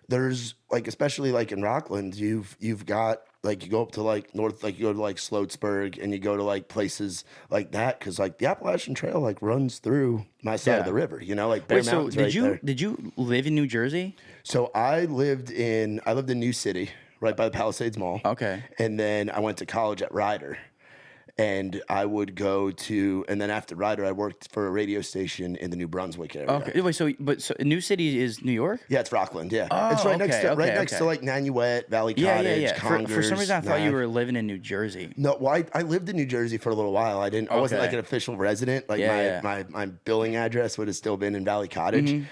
there's like especially like in Rockland, you've got like you go up to like north, like you go to like Sloatsburg, and you go to like places like that because like the Appalachian Trail like runs through my side of the river, like Bear Mountain's did you live in New Jersey? So I lived in New City. Right by the Palisades Mall. Okay. And then I went to college at Ryder. and I would go to, and then after Ryder, I worked for a radio station in the New Brunswick area. Okay. Wait. So New City is New York? Yeah, it's Rockland. Yeah, Oh, it's right next to okay. like Nanuet, Valley Yeah, Cottage, yeah. Congers. For some reason, I thought you Nav. were living in New Jersey. No, well, I lived in New Jersey for a little while. I wasn't like Okay. an official resident. Like Yeah, my billing address would have still been in Valley Cottage.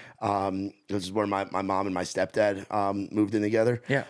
This is where my mom and my stepdad moved in together. Yeah.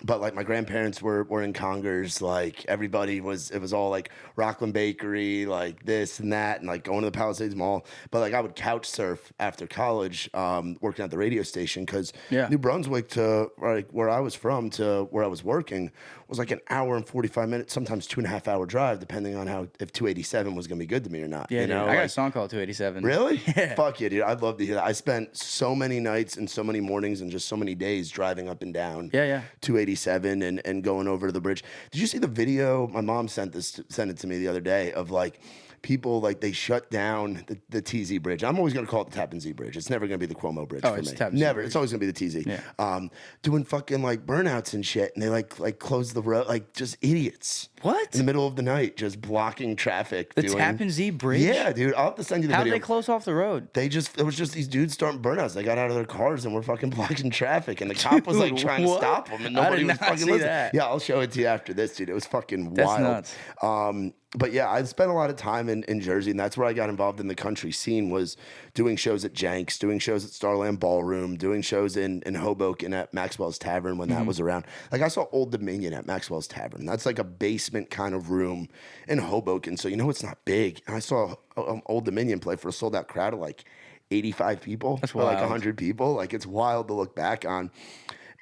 But like my grandparents were in Congers. Like everybody it was all like Rockland Bakery, like this and that, and like going to the Palisades Mall. But like I would couch surf after college, working at the radio station, because Yeah. New Brunswick to like where I was from to where I was working was like an hour and 45 minutes, sometimes 2.5 hour drive, depending on if 287 was gonna be good to me or not. Yeah, you dude. know, I got a like, song called 287. really? Yeah. Fuck yeah, dude. I'd love to hear that. I spent so many nights and so many mornings and just so many days driving up and down. Yeah. 287 and going over to the bridge. Did you see the video? My mom sent it to me the other day of like people like they shut down the TZ bridge. I'm always gonna call it the Tappan Zee Bridge. It's never gonna be the Cuomo Bridge for it's me. Tappan Zee Never. Bridge. It's always gonna be the TZ. Yeah. Doing fucking like burnouts and shit, and they like close the road, like just idiots. What? In the middle of the night, just blocking traffic. The Tappan Zee Bridge? Yeah, dude. I'll have to send you the How'd video. they close off the road? It was just these dudes starting burnouts. They got out of their cars and were fucking blocking traffic, and the cop was like Dude, trying to what? stop them, and I nobody did was not fucking see listening. that. Yeah, I'll show it to you after this, dude. It was fucking That's wild. nuts. But yeah, I spent a lot of time in Jersey, and that's where I got involved in the country scene, was doing shows at Jenks, doing shows at Starland Ballroom, doing shows in Hoboken at Maxwell's Tavern when that was around. Like I saw Old Dominion at Maxwell's Tavern. That's like a basement kind of room in Hoboken, so you know it's not big. And I saw Old Dominion play for a sold out crowd of like 85 people. That's or like wild. 100 people. Like it's wild to look back on.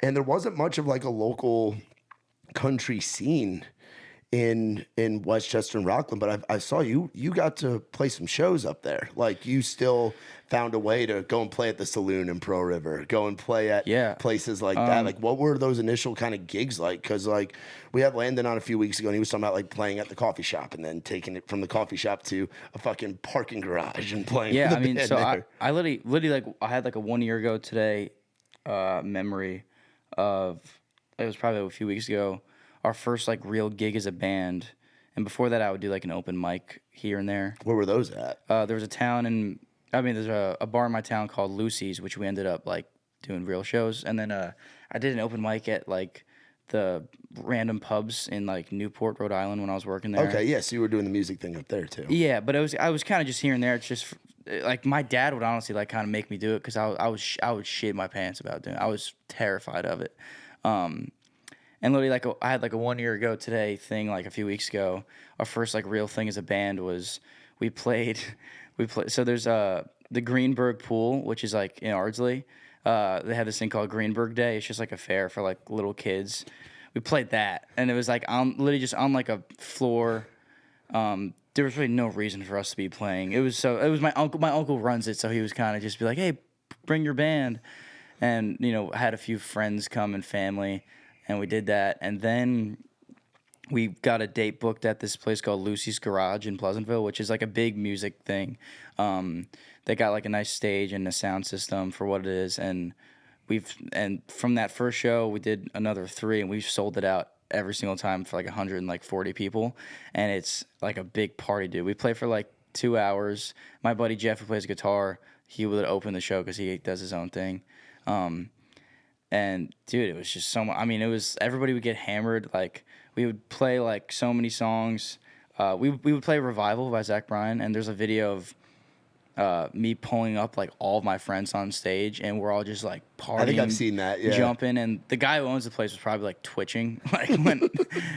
And there wasn't much of like a local country scene in Westchester and Rockland, but I saw you got to play some shows up there. Like you still found a way to go and play at the Saloon in Pearl River, go and play at places like that. Like what were those initial kind of gigs like? Because like we had Landon on a few weeks ago, and he was talking about like playing at the coffee shop and then taking it from the coffee shop to a fucking parking garage and playing. Yeah, with I the mean, band so there. I literally like I had like a 1 year ago today memory of, it was probably a few weeks ago, our first like real gig as a band. And before that, I would do like an open mic here and there. Where were those at? There was there's a bar in my town called Lucy's, which we ended up like doing real shows. And then I did an open mic at like the random pubs in like Newport, Rhode Island when I was working there. Okay, yeah, so you were doing the music thing up there too. Yeah, but I was kind of just here and there. It's just like my dad would honestly like kind of make me do it because I would shit my pants about doing it. I was terrified of it. And literally, like I had like a 1 year ago today thing like a few weeks ago. Our first like real thing as a band was we played. So there's the Greenberg Pool, which is like in Ardsley. They had this thing called Greenberg Day. It's just like a fair for like little kids. We played that, and it was like literally just on like a floor. There was really no reason for us to be playing. It was my uncle. My uncle runs it, so he was kind of just be like, "Hey, bring your band," and I had a few friends come and family. And we did that, and then we got a date booked at this place called Lucy's Garage in Pleasantville, which is like a big music thing. They got like a nice stage and a sound system for what it is, and from that first show we did another 3, and we've sold it out every single time for like 140 people, and it's like a big party, dude. We play for like 2 hours. My buddy Jeff, who plays guitar, he would open the show because he does his own thing. And dude, it was just so much. I mean, it was everybody would get hammered. Like we would play like so many songs. We would play Revival by Zach Bryan, and there's a video of me pulling up like all of my friends on stage, and we're all just like partying. I think I've seen that. Yeah, jumping, and the guy who owns the place was probably like twitching like when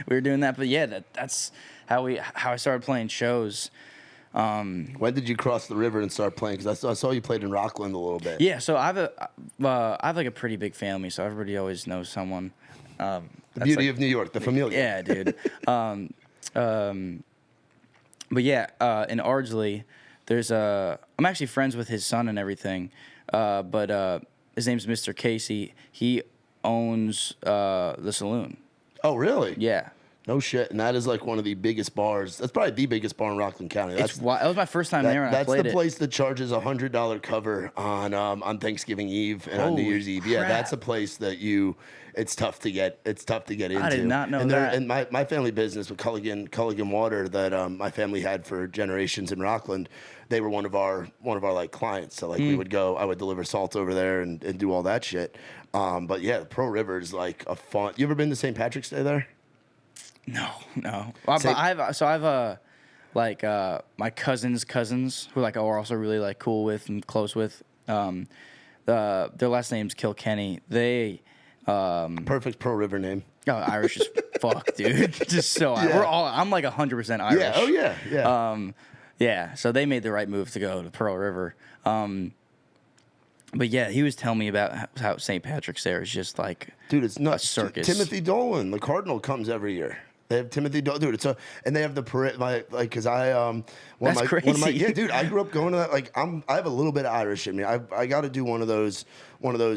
we were doing that. But yeah, that's how I started playing shows. When did you cross the river and start playing? Because I saw you played in Rockland a little bit. Yeah, so I have like a pretty big family, so everybody always knows someone. The beauty of New York, the familia. Yeah, dude. But yeah, in Ardsley, there's I'm actually friends with his son and everything, but his name's Mr. Casey. He owns the saloon. Oh, really? Yeah. No shit, and that is like one of the biggest bars. That's probably the biggest bar in Rockland County. That was my first time there, and I that's played the it. place that charges $100 cover on Thanksgiving Eve and on New Holy Year's Eve. Yeah, crap. that's a place that it's tough to get. It's tough to get into. I did not know and that. And my family business with Culligan Water that my family had for generations in Rockland, they were one of our like clients. So like we would go, I would deliver salt over there and do all that shit. But yeah, Pearl River is like a fun. You ever been to St. Patrick's Day there? No. I've my cousins who like are also really like cool with and close with. Their last name's Kilkenny. They Perfect Pearl River name. Irish as fuck, dude. Just so I'm like 100% Irish. Yeah. Oh yeah. Yeah. Yeah, so they made the right move to go to Pearl River. But yeah, he was telling me about how St. Patrick's there is just like, dude, it's nuts. a circus. Timothy Dolan, the Cardinal, comes every year. They have Timothy Dolan, dude. And they have the parade, because That's crazy. yeah, dude. I grew up going to that. Like, I have a little bit of Irish in me. I got to do one of those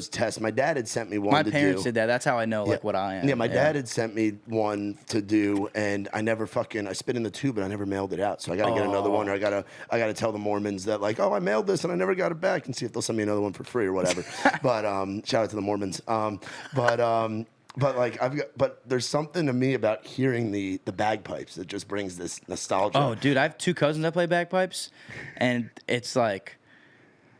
tests. My dad had sent me one. My to parents do. did that. That's how I know like what I am. Yeah, my dad had sent me one to do, and I never I spit in the tube, and I never mailed it out. So I got to get another one, or I gotta tell the Mormons that like, oh, I mailed this and I never got it back, and see if they'll send me another one for free or whatever. But shout out to the Mormons. But there's something to me about hearing the bagpipes that just brings this nostalgia. Oh, dude, I have two cousins that play bagpipes, and it's like,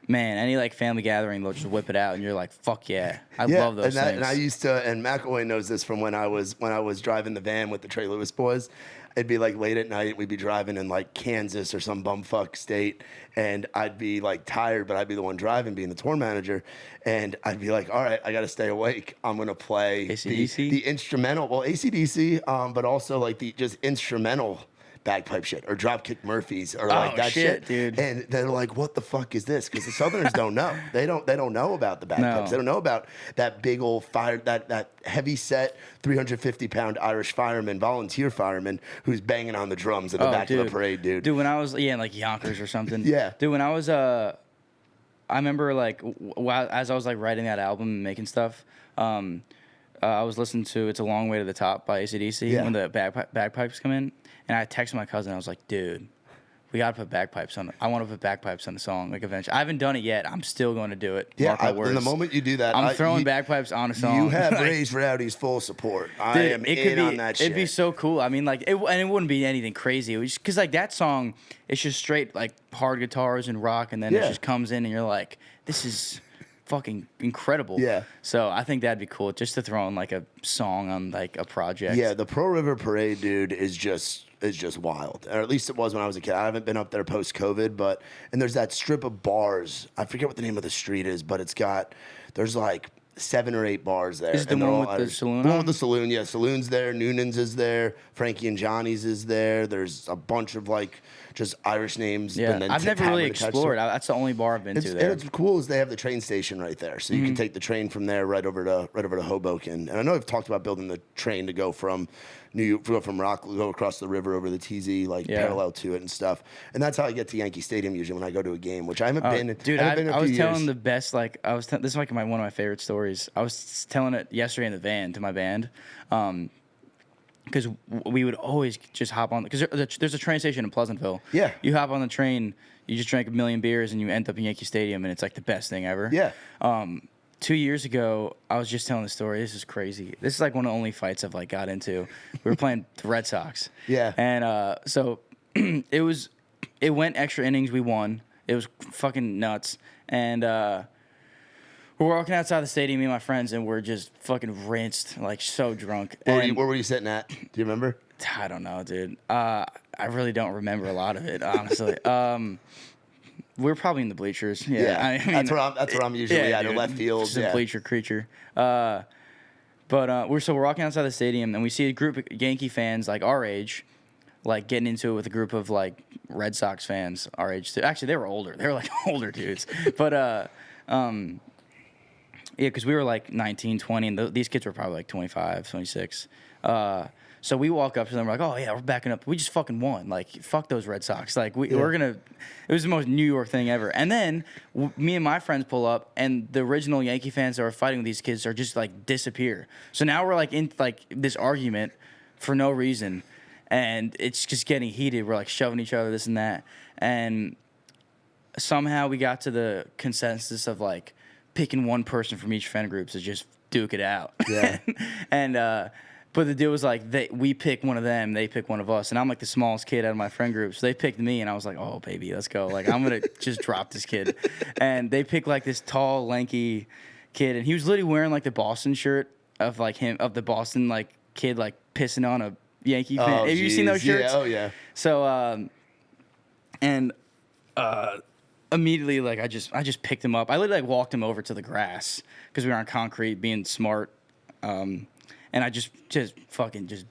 man, any like family gathering, they'll just whip it out, and you're like, fuck yeah, I love those things. And I used to, and McElway knows this from when I was driving the van with the Trey Lewis boys. It'd be like late at night, we'd be driving in like Kansas or some bumfuck state, and I'd be like tired, but I'd be the one driving, being the tour manager, and I'd be like, all right, I got to stay awake. I'm going to play the instrumental, well, AC/DC, but also like the just instrumental bagpipe shit or Dropkick Murphys or like that shit, dude. And they're like, what the fuck is this? Because the Southerners don't know. They don't know about the bagpipes. No. They don't know about that big old fire, that heavy set 350-pound Irish fireman, volunteer fireman who's banging on the drums in the back of the parade, dude. Dude, when I was in like Yonkers or something. Yeah. Dude, when I was I remember like as I was like writing that album and making stuff, I was listening to "It's a Long Way to the Top" by AC/DC when the bagpipes come in. And I texted my cousin. I was like, dude, we got to put bagpipes on it. I want to put bagpipes on the song, like, eventually. I haven't done it yet. I'm still going to do it. Yeah, Mark my words. and the moment you do that, I'm throwing bagpipes on a song. You have Ray's Rowdy's full support. I am in on that shit. It'd be so cool. I mean, like, and it wouldn't be anything crazy. It was because, like, that song, it's just straight, like, hard guitars and rock, and then it just comes in, and you're like, this is fucking incredible. Yeah. So I think that'd be cool, just to throw in, like, a song on, like, a project. Yeah, the Pearl River Parade, dude, is just wild. Or at least it was when I was a kid. I haven't been up there post-COVID, and there's that strip of bars. I forget what the name of the street is, but there's like 7 or 8 bars there. Is it the one with the saloon? The one with the saloon, yeah. Saloon's there, Noonan's is there, Frankie and Johnny's is there. There's a bunch of like just Irish names. Yeah, and then I've never really explored. That's the only bar I've been to there. And it's cool is they have the train station right there, so you can take the train from there right over to Hoboken. And I know I've talked about building the train to go from Rockland, go across the river over the TZ, parallel to it and stuff. And that's how I get to Yankee Stadium usually when I go to a game, which I haven't been. Dude, I was telling the best, like, this is like one of my favorite stories. I was telling it yesterday in the van to my band. Because we would always just hop on, because there's a train station in Pleasantville. Yeah. You hop on the train, you just drink a million beers, and you end up in Yankee Stadium, and it's like the best thing ever. Yeah. 2 years ago, I was just telling the story. This is crazy. This is like one of the only fights I've like got into. We were playing the Red Sox. Yeah. And so it went extra innings. We won. It was fucking nuts. And we're walking outside the stadium, me and my friends, and we're just fucking rinsed, like so drunk. Where were you sitting at? Do you remember? I don't know, dude. I really don't remember a lot of it, honestly. We're probably in the bleachers. Yeah. I mean, that's where I'm usually at, in left field. Just a bleacher creature. But we're walking outside the stadium, and we see a group of Yankee fans like our age, like getting into it with a group of like Red Sox fans our age too. Actually, they were older. They were like older dudes. But yeah, because we were like 19, 20, and these kids were probably like 25, 26. So we walk up to them, we're like, oh, yeah, we're backing up. We just fucking won. Like, fuck those Red Sox. Like, we're going to – it was the most New York thing ever. And then me and my friends pull up, and the original Yankee fans that were fighting with these kids are just, like, disappear. So now we're, like, in, like, this argument for no reason, and it's just getting heated. We're like shoving each other, this and that, and somehow we got to the consensus of like picking one person from each friend group to just duke it out. Yeah. and but the deal was like we pick one of them, they pick one of us, and I'm like the smallest kid out of my friend group, so they picked me, and I was like, oh baby, let's go. Like I'm gonna just drop this kid, and they picked like this tall, lanky kid, and he was literally wearing like the Boston shirt of like him of the Boston like kid like pissing on a Yankee fan. Oh, Have you seen those shirts? Yeah, oh yeah. So immediately like I just picked him up. I literally like walked him over to the grass because we were on concrete, being smart, and I just fucking just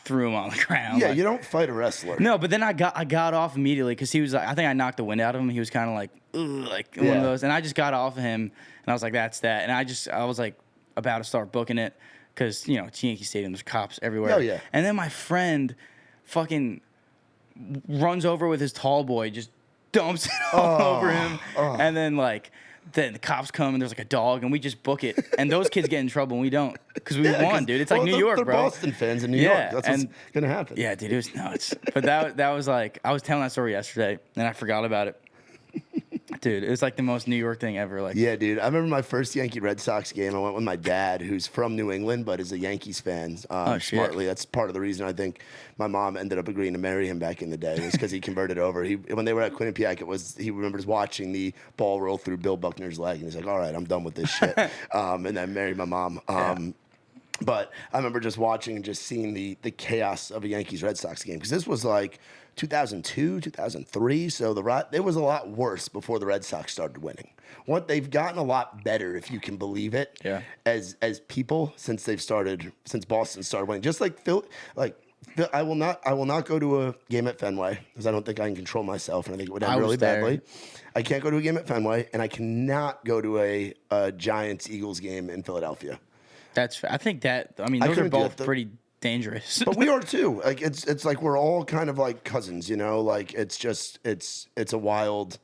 threw him on the ground. Yeah, like, you don't fight a wrestler. no, but then I got off immediately because he was like, I think I knocked the wind out of him. He was kind of like, ugh, like one of those, and I just got off of him, and I was like, that's that, and I was like about to start booking it because it's Yankee Stadium, there's cops everywhere. Oh yeah. And then my friend fucking runs over with his tall boy, just dumps it all over him, and then the cops come and there's like a dog and we just book it, and those kids get in trouble and we don't because we won, dude. It's like New York, they're bro. Boston fans in New York. That's what's gonna happen. Yeah, dude, it was nuts. But that was like I was telling that story yesterday and I forgot about it. Dude, it was like the most New York thing ever. Like, yeah, dude. I remember my first Yankee Red Sox game. I went with my dad, who's from New England, but is a Yankees fan. Shit. Smartly, that's part of the reason I think my mom ended up agreeing to marry him back in the day, was because he converted over. When they were at Quinnipiac, he remembers watching the ball roll through Bill Buckner's leg, and he's like, "All right, I'm done with this shit," and then married my mom. But I remember just watching and just seeing the chaos of a Yankees Red Sox game, because this was like 2002, 2003. So it was a lot worse before the Red Sox started winning. They've gotten a lot better, if you can believe it. Yeah. As people since Boston started winning. Just like Phil, I will not go to a game at Fenway because I don't think I can control myself, and I think it would end really badly. I can't go to a game at Fenway, and I cannot go to a Giants Eagles game in Philadelphia. I think that. I mean, those are both pretty dangerous. But we are too. Like it's like we're all kind of like cousins, Like it's a wild.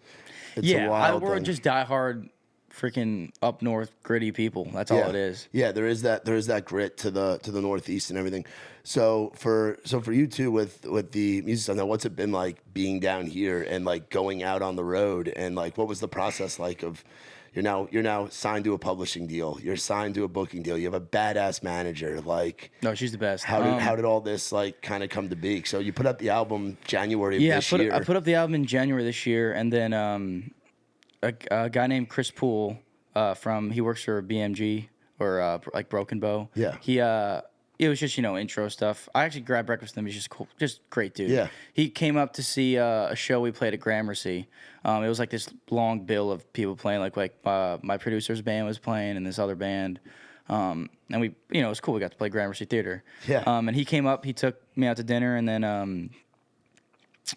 We're thing. just diehard, freaking up north gritty people. That's all it is. Yeah, there is that grit to the Northeast and everything. So for you two with the music stuff, now what's it been like being down here and like going out on the road, and like what was the process like of? You're now signed to a publishing deal. You're signed to a booking deal. You have a badass manager. Like, no, she's the best. How did all this like kind of come to be? So you put up the album January of this year. I put up the album in January this year, and then a guy named Chris Poole he works for BMG or like Broken Bow. Yeah. It was just intro stuff. I actually grabbed breakfast with him. He's just cool, just great dude. Yeah. He came up to see a show we played at Gramercy. It was like this long bill of people playing, like my producer's band was playing and this other band, and we it was cool. We got to play Gramercy Theater. Yeah. And he came up. He took me out to dinner and then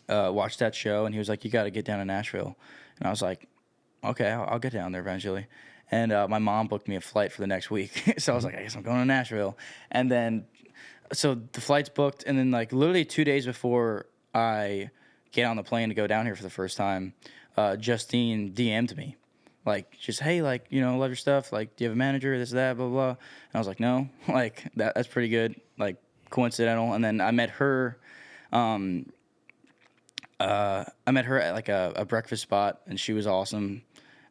watched that show. And he was like, "You got to get down to Nashville." And I was like, "Okay, I'll get down there eventually." And my mom booked me a flight for the next week. So I was like, I guess I'm going to Nashville. And then, so the flight's booked. And then, like, literally 2 days before I get on the plane to go down here for the first time, Justine DM'd me. Like, just, hey, like, love your stuff. Like, do you have a manager? This, that, blah, blah. And I was like, no. Like, that's pretty good. Like, coincidental. And then I met her. I met her at, like, a breakfast spot. And she was awesome.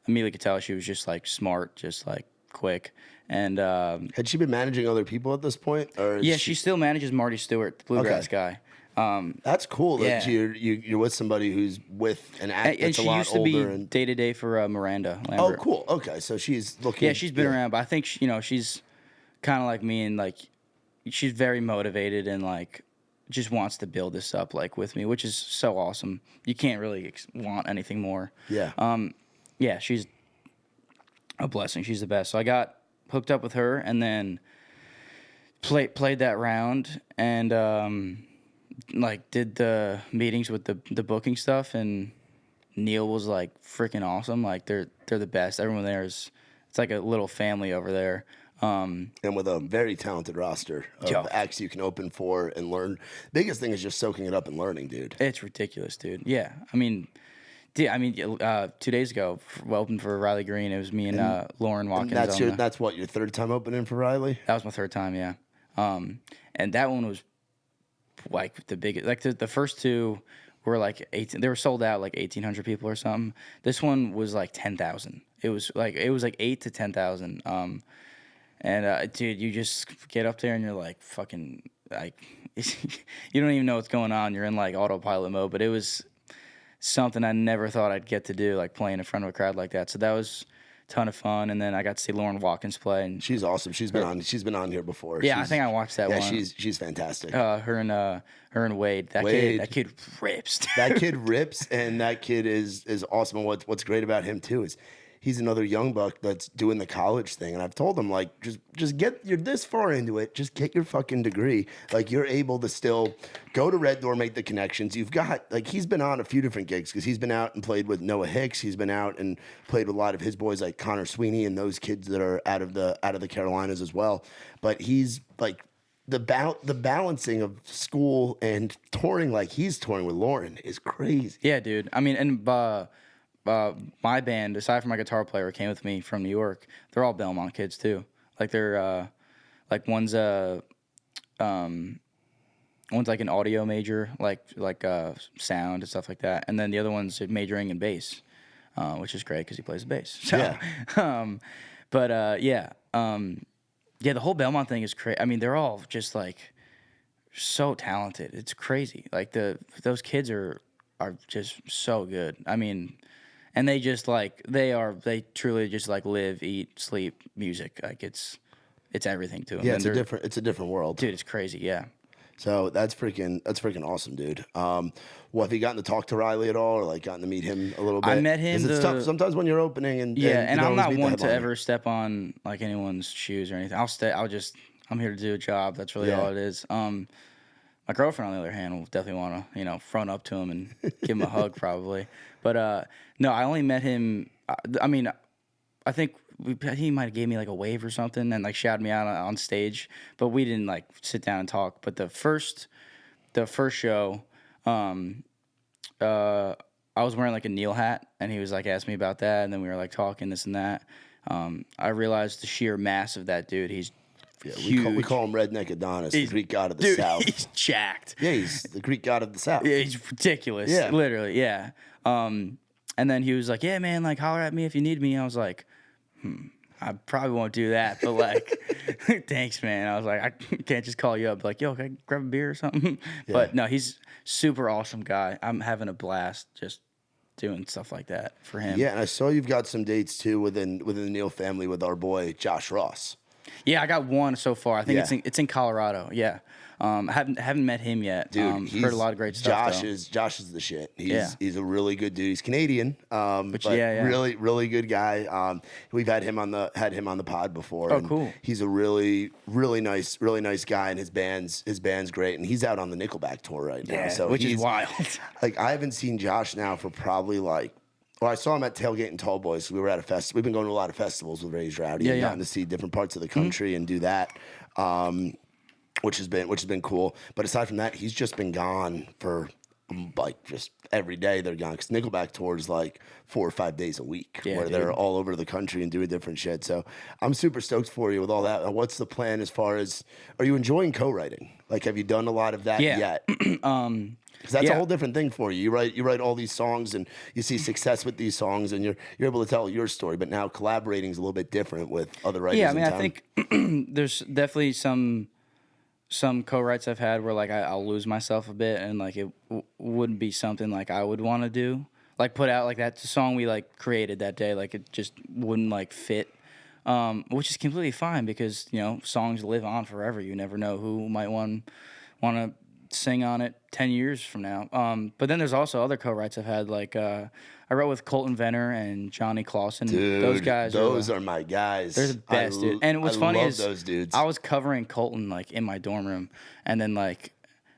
Immediately could tell she was just like smart, just like quick. And had she been managing other people at this point? Or she still manages Marty Stewart, the bluegrass guy. That's cool that you're with somebody who's with an act that's a lot older. And she used to be day-to-day for Miranda Lambert. Oh, cool. Okay, so she's looking. Yeah, she's been around, but I think she's kind of like me, and like she's very motivated and like just wants to build this up like with me, which is so awesome. You can't really want anything more. Yeah. Yeah, she's a blessing. She's the best. So I got hooked up with her and then played that round and like did the meetings with the booking stuff, and Neil was like freaking awesome. Like they're the best. Everyone there it's like a little family over there. And with a very talented roster of acts you can open for and learn. Biggest thing is just soaking it up and learning, dude. It's ridiculous, dude. Yeah, I mean, 2 days ago, we opened for Riley Green. It was me and Lauren Watkins. That's what, your third time opening for Riley? That was my third time, yeah. And that one was like the biggest. Like the first two were like 18. They were sold out like 1,800 people or something. This one was like 10,000. It was like 8 to 10,000. And dude, you just get up there and you're like fucking like you don't even know what's going on. You're in like autopilot mode. But it was something I never thought I'd get to do, like playing in front of a crowd like that. So that was a ton of fun. And then I got to see Lauren Watkins play. And She's awesome. She's been on here before. yeah, I think I watched that one. Yeah, she's fantastic. Her and Wade. That kid rips. That kid rips, and that kid is awesome. And what's great about him too is he's another young buck that's doing the college thing. And I've told him, like, just you're this far into it, just get your fucking degree. Like, you're able to still go to Red Door, make the connections. You've got, like, he's been on a few different gigs because he's been out and played with Noah Hicks. He's been out and played with a lot of his boys like Connor Sweeney and those kids that are out of the Carolinas as well. But he's like the balancing of school and touring like he's touring with Lauren is crazy. Yeah, dude. I mean, and my band, aside from my guitar player who came with me from New York, they're all Belmont kids too. Like they're like one's like an audio major, like sound and stuff like that, and then the other one's majoring in bass, which is great because he plays the bass. So, yeah. Yeah, the whole Belmont thing is crazy. I mean, they're all just like so talented. It's crazy. Like those kids are just so good. I mean. And they just like they truly just like live, eat, sleep music. Like it's everything to them. Yeah, it's a different world, dude. It's crazy, yeah. So that's freaking awesome, dude. What have you gotten to talk to Riley at all, or like gotten to meet him a little bit? I met him. It's tough sometimes when you're opening and and I'm not one to headliner. ever step on like anyone's shoes or anything. I'm here to do a job. That's really all it is. My girlfriend, on the other hand, will definitely want to, front up to him and give him a hug, probably. But no, I only met him. I mean, I think he might have gave me like a wave or something and like shouted me out on stage, but we didn't like sit down and talk. But the first show, I was wearing like a Neil hat, and he was like asked me about that, and then we were like talking this and that. I realized the sheer mass of that dude. He's huge. We call him Redneck Adonis, the Greek god of the South. He's jacked. Yeah, he's the Greek god of the South. Yeah, he's ridiculous. Yeah. Literally, yeah. And then he was like, yeah, man, like, holler at me if you need me. I was like, I probably won't do that, but like, thanks, man. I was like, I can't just call you up, like, yo, can I grab a beer or something? Yeah. But no, he's super awesome guy. I'm having a blast just doing stuff like that for him. Yeah, and I saw you've got some dates too within the Neal family with our boy Josh Ross. Yeah, I got one so far. I think it's in Colorado. Yeah, I haven't met him yet. Dude, heard a lot of great stuff. Josh is the shit. He's a really good dude. He's Canadian, but really good guy. We've had him on the pod before. Oh, cool. He's a really nice guy, and his band's great. And he's out on the Nickelback tour right now. So which is wild. Like, I haven't seen Josh now for probably like. Well, I saw him at Tailgate and Tall Boys. We were at a festival. We've been going to a lot of festivals with Raised Rowdy and gotten to see different parts of the country and do that, which has been cool. But aside from that, he's just been gone for like just every day they're gone, because Nickelback tours like 4 or 5 days a week where they're all over the country and doing different shit. So I'm super stoked for you with all that. What's the plan as far as, are you enjoying co-writing? Like, have you done a lot of that yet? Because that's a whole different thing for you. You write all these songs and you see success with these songs and you're able to tell your story. But now collaborating is a little bit different with other writers. Yeah, I mean, I think there's definitely some co-writes I've had where like I'll lose myself a bit, and like it wouldn't be something like I would want to do. Like put out like that song we like created that day, like it just wouldn't like fit. Which is completely fine, because songs live on forever. You never know who might want to sing on it 10 years from now. But then there's also other co-writes I've had, like I wrote with Colton Venner and Johnny Clausen. Dude, those guys are my guys. They're the best, dude. And what's funny is those dudes. I was covering Colton like in my dorm room, and then like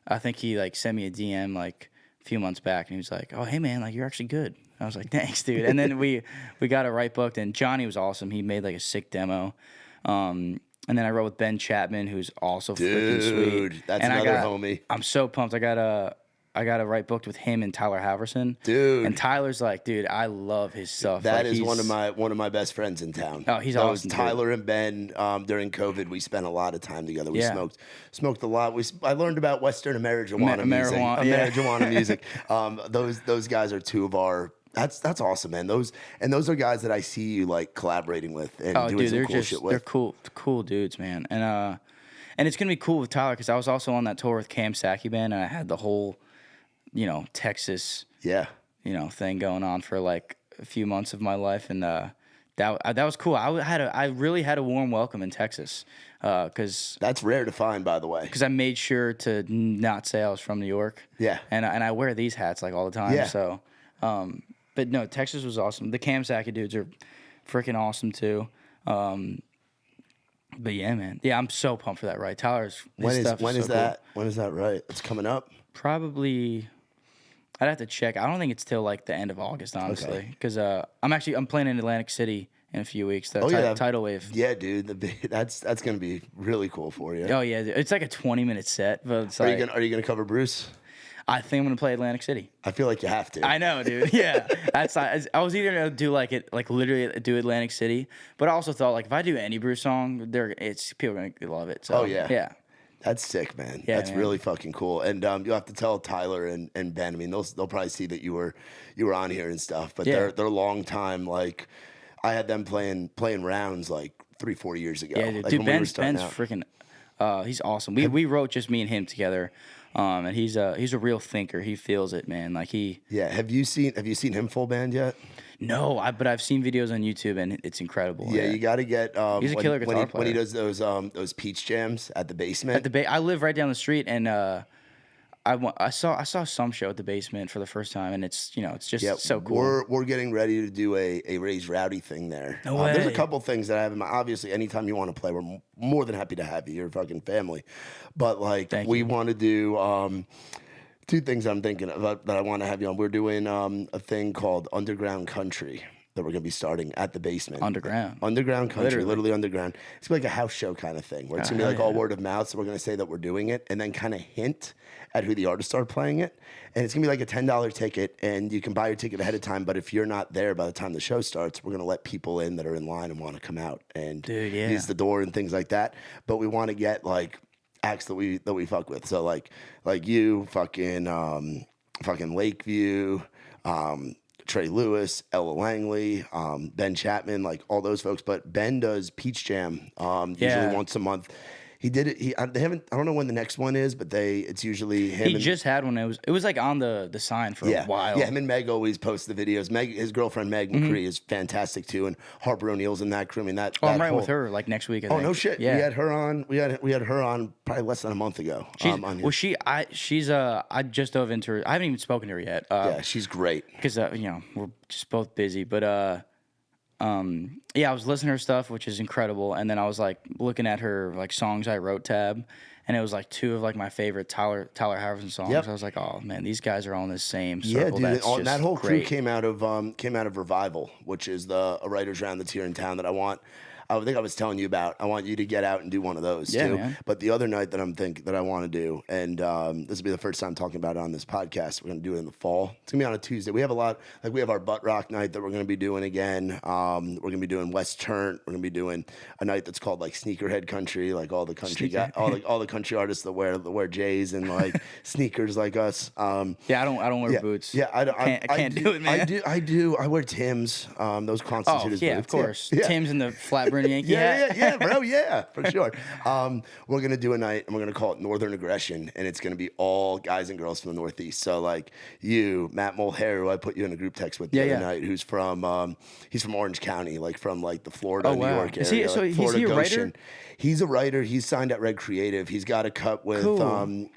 I think he like sent me a DM like a few months back, and he was like, "Oh, hey man, like you're actually good." I was like, "Thanks, dude." And then we got it right booked, and Johnny was awesome. He made like a sick demo. And then I wrote with Ben Chapman, who's also freaking sweet. Dude, that's another homie. I'm so pumped. I got I got a right booked with him and Tyler Halverson. Dude. And Tyler's like, dude, I love his stuff. That like, is one of my best friends in town. Oh, he's that awesome. Was Tyler and Ben. During COVID, we spent a lot of time together. We Yeah. smoked a lot. I learned about Western marijuana music. Marijuana, Marijuana music. Those guys are two of our. That's awesome, man. Those are guys that I see you like collaborating with and doing some cool shit with. They're cool dudes, man. And it's gonna be cool with Tyler because I was also on that tour with Cam Sackey band, and I had the whole, Texas, thing going on for like a few months of my life, and that was cool. I really had a warm welcome in Texas, because that's rare to find, by the way. Because I made sure to not say I was from New York. Yeah, and I wear these hats like all the time. Yeah. So, but no, Texas was awesome. The Cam Sackey dudes are freaking awesome too. But yeah, man. Yeah, I'm so pumped for that ride. Tyler's when is that? Cool. When is that right? It's coming up. Probably. I'd have to check. I don't think it's till like the end of August, honestly, because I'm playing in Atlantic City in a few weeks. The tidal wave. Yeah, dude. That's gonna be really cool for you. Oh yeah, it's like a 20-minute set. But it's are you gonna cover Bruce? I think I'm gonna play Atlantic City. I feel like you have to. I know, dude. Yeah, I was either gonna do literally do Atlantic City, but I also thought like if I do any Bruce song, people are gonna love it. So, oh yeah, yeah. That's sick, man. Yeah, that's really fucking cool. And you'll have to tell Tyler and Ben. I mean, they'll probably see that you were on here and stuff. But they're long time. Like I had them playing rounds like 3-4 years ago. Yeah, dude. Like, Dude, Ben's freaking. He's awesome. We wrote just me and him together. And he's a real thinker. He feels it, man. Like he. Yeah. Have you seen him full band yet? No, but I've seen videos on YouTube and it's incrable. Yeah, you got to get. He's a killer guitar player. When he does those peach jams at the basement. I live right down the street, and I saw some show at the basement for the first time, and it's just so cool. We're getting ready to do a Raise Rowdy thing there. No way. There's a couple things that I have in my. Obviously, anytime you want to play, we're more than happy to have you. You're a fucking family, but like we want to do. Two things I'm thinking about that I want to have you on. We're doing a thing called Underground Country that we're going to be starting at the basement. Underground country, literally underground. It's like a house show kind of thing where it's going to be like all word of mouth. So we're going to say that we're doing it and then kind of hint at who the artists are playing it. And it's going to be like a $10 ticket and you can buy your ticket ahead of time. But if you're not there by the time the show starts, we're going to let people in that are in line and want to come out and use the door and things like that. But we want to get like acts that we fuck with. So like you, fucking Lakeview, Trey Lewis, Ella Langley, Ben Chapman, like all those folks. But Ben does Peach Jam usually once a month. He did it. They haven't. I don't know when the next one is, but it's usually him. He just had one. It was like on the sign for a while. Yeah, him and Meg always post the videos. His girlfriend Meg McCree is fantastic too, and Harper O'Neill's in that crew. I mean I'm right with her like next week. I think. No shit. Yeah. We had her on. We had her on probably less than a month ago. She's I just dove into her. I haven't even spoken to her yet. Yeah, she's great because we're just both busy, but I was listening to her stuff, which is incredible, and then I was like looking at her like songs I wrote tab, and it was like two of like my favorite Tyler Halverson songs. Yep. I was like, oh man, these guys are all in the same circle. Yeah, dude, that whole great. crew came out of Revival, which is a writers round that's here in town that I think I was telling you about. I want you to get out and do one of those too. Man. But the other night that I want to do, and this will be the first time talking about it on this podcast. We're going to do it in the fall. It's going to be on a Tuesday. We have we have our butt rock night that we're going to be doing again. We're going to be doing West Turnt. We're going to be doing a night that's called like Sneakerhead Country, like all the country guys, all the country artists that wear J's and like sneakers like us. I don't wear boots. Yeah, I can't do it, man. I do. I wear Tim's. Those constituted boots. Of course. Yeah. Tim's in the flat Yankee yeah, bro, yeah, for sure. We're gonna do a night, and we're gonna call it Northern Aggression, and it's gonna be all guys and girls from the Northeast. So like you, Matt Mulhair, who I put you in a group text with the other night, who's from he's from Orange County, like from like the Florida, New York area. Is he a writer? He's a writer. He's signed at Red Creative. He's got a cut with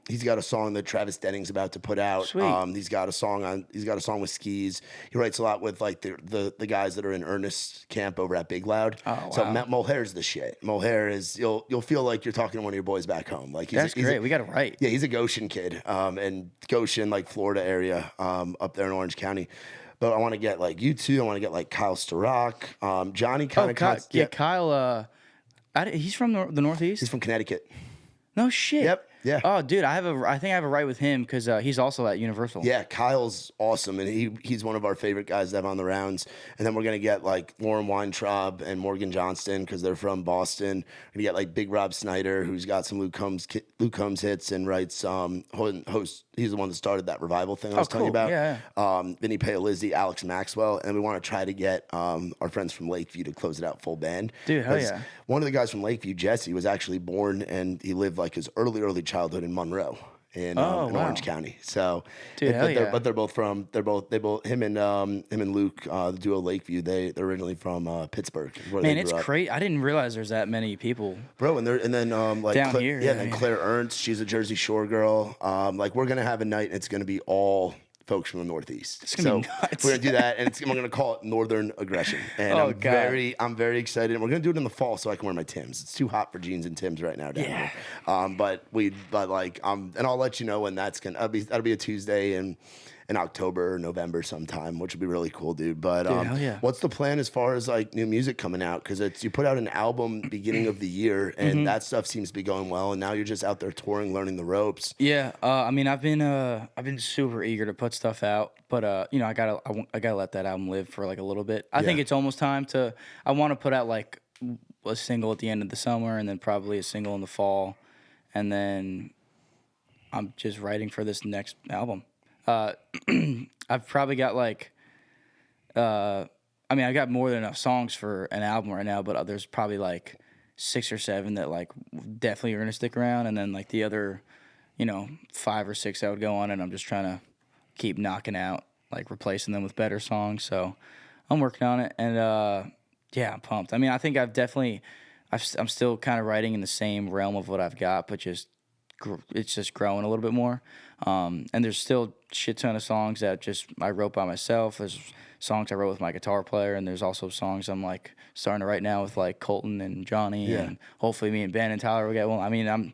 he's got a song that Travis Denning's about to put out. Sweet. He's got a song with Skis. He writes a lot with like the guys that are in Ernest camp over at Big Loud. Oh, wow. So Matt Mulhair's the shit. Mulhair is you'll feel like you're talking to one of your boys back home. Like that's great. We got it right. Yeah, he's a Goshen kid. And Goshen, like Florida area, up there in Orange County. But I want to get like you two. I want to get like Kyle Starak. Johnny kind of Kyle. He's from the Northeast. He's from Connecticut. No shit. Yep. Yeah. Oh, dude, I think I have a right with him because he's also at Universal. Yeah, Kyle's awesome, and he's one of our favorite guys to have on the rounds. And then we're gonna get like Lauren Weintraub and Morgan Johnston because they're from Boston. We're gonna get like Big Rob Snyder, who's got some Luke Combs hits and writes host. He's the one that started that revival thing I was telling you cool. about. Yeah. Vinny Paolizzi, Alex Maxwell, and we want to try to get our friends from Lakeview to close it out full band. Dude, hell yeah. One of the guys from Lakeview, Jesse, was actually born and he lived like his early childhood in Monroe. In Orange County, so dude, but they're both him and Luke, the duo Lakeview. They're originally from Pittsburgh. Man, it's crazy. I didn't realize there's that many people, bro. And then like down here, and then Claire Ernst, she's a Jersey Shore girl. Like we're gonna have a night, and it's gonna be all folks from the Northeast. It's gonna be nuts. We're gonna do that, and we're gonna call it Northern Aggression. And I'm very excited. And we're gonna do it in the fall, so I can wear my Timbs. It's too hot for jeans and Timbs right now down here. And I'll let you know when that'll be a Tuesday in October or November sometime, which would be really cool, dude. But hell yeah. What's the plan as far as like new music coming out? Because you put out an album beginning of the year, and that stuff seems to be going well. And now you're just out there touring, learning the ropes. Yeah, I mean, I've been super eager to put stuff out, but I gotta let that album live for like a little bit. I think it's almost time to. I want to put out like a single at the end of the summer, and then probably a single in the fall, and then I'm just writing for this next album. I've probably got like, I got more than enough songs for an album right now, but there's probably like 6 or 7 that like definitely are gonna stick around, and then like the other, 5 or 6 that would go on, and I'm just trying to keep knocking out, like replacing them with better songs. So I'm working on it, and yeah, I'm pumped. I mean, I think I'm still kind of writing in the same realm of what I've got, but it's just growing a little bit more. And there's still shit ton of songs that I wrote by myself. There's songs I wrote with my guitar player, and there's also songs I'm like starting to write now with like Colton and Johnny, and hopefully me and Ben and Tyler will get one. I mean,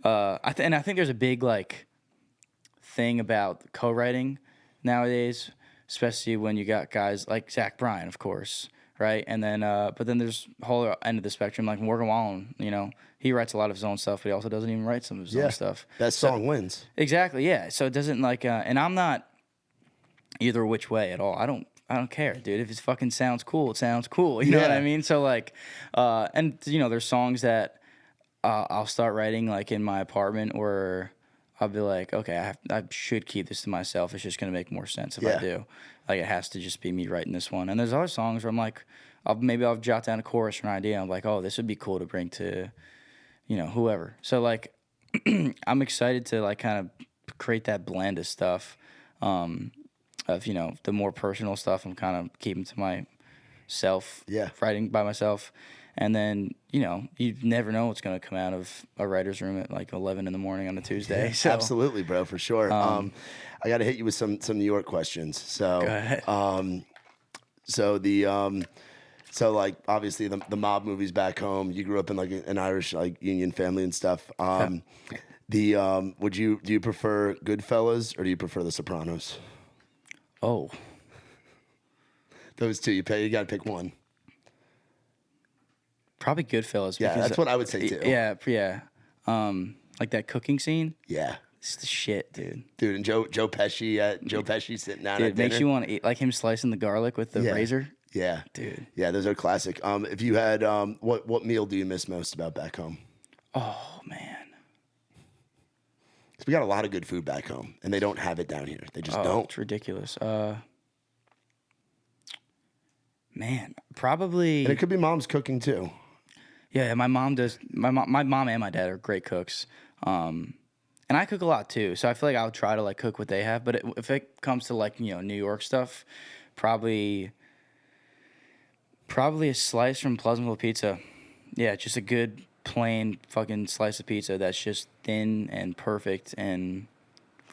I think there's a big like thing about co-writing nowadays, especially when you got guys like Zach Bryan, of course, right? And then, but then there's the whole end of the spectrum, like Morgan Wallen, he writes a lot of his own stuff, but he also doesn't even write some of his own stuff. That song wins. Exactly, yeah. So it doesn't like, and I'm not either which way at all. I don't care, dude. If it fucking sounds cool, it sounds cool. You know what I mean? So like, and there's songs that I'll start writing like in my apartment, or I'll be like, okay, I should keep this to myself. It's just gonna make more sense if I do. Like it has to just be me writing this one. And there's other songs where I'm like, I'll jot down a chorus or an idea. I'm like, oh, this would be cool to bring to, whoever. So like, I'm excited to like kind of create that blend of stuff. Of the more personal stuff I'm kind of keeping to myself. Yeah. Writing by myself. And then, you never know what's going to come out of a writer's room at like 11 in the morning on a Tuesday. Yeah, so. Absolutely, bro, for sure. I got to hit you with some New York questions. So, go ahead. So like obviously the mob movies back home. You grew up in like an Irish like Union family and stuff. Do you prefer Goodfellas or do you prefer The Sopranos? Oh, those two. You got to pick one. Probably Goodfellas. Yeah, that's what I would say too. Yeah. Like that cooking scene. Yeah, it's the shit, dude. Dude, and Joe Pesci sitting down. Dude, at it makes dinner. you want to eat, like him slicing the garlic with the razor. Yeah, dude. Yeah, those are classic. If you had what meal do you miss most about back home? Oh man, because we got a lot of good food back home, and they don't have it down here. They just don't. It's ridiculous. Man, probably. And it could be mom's cooking too. Yeah, my mom does. My mom and my dad are great cooks. And I cook a lot too, so I feel like I'll try to like cook what they have. But if it comes to like New York stuff, probably a slice from Pleasantville Pizza. Yeah, just a good plain fucking slice of pizza that's just thin and perfect and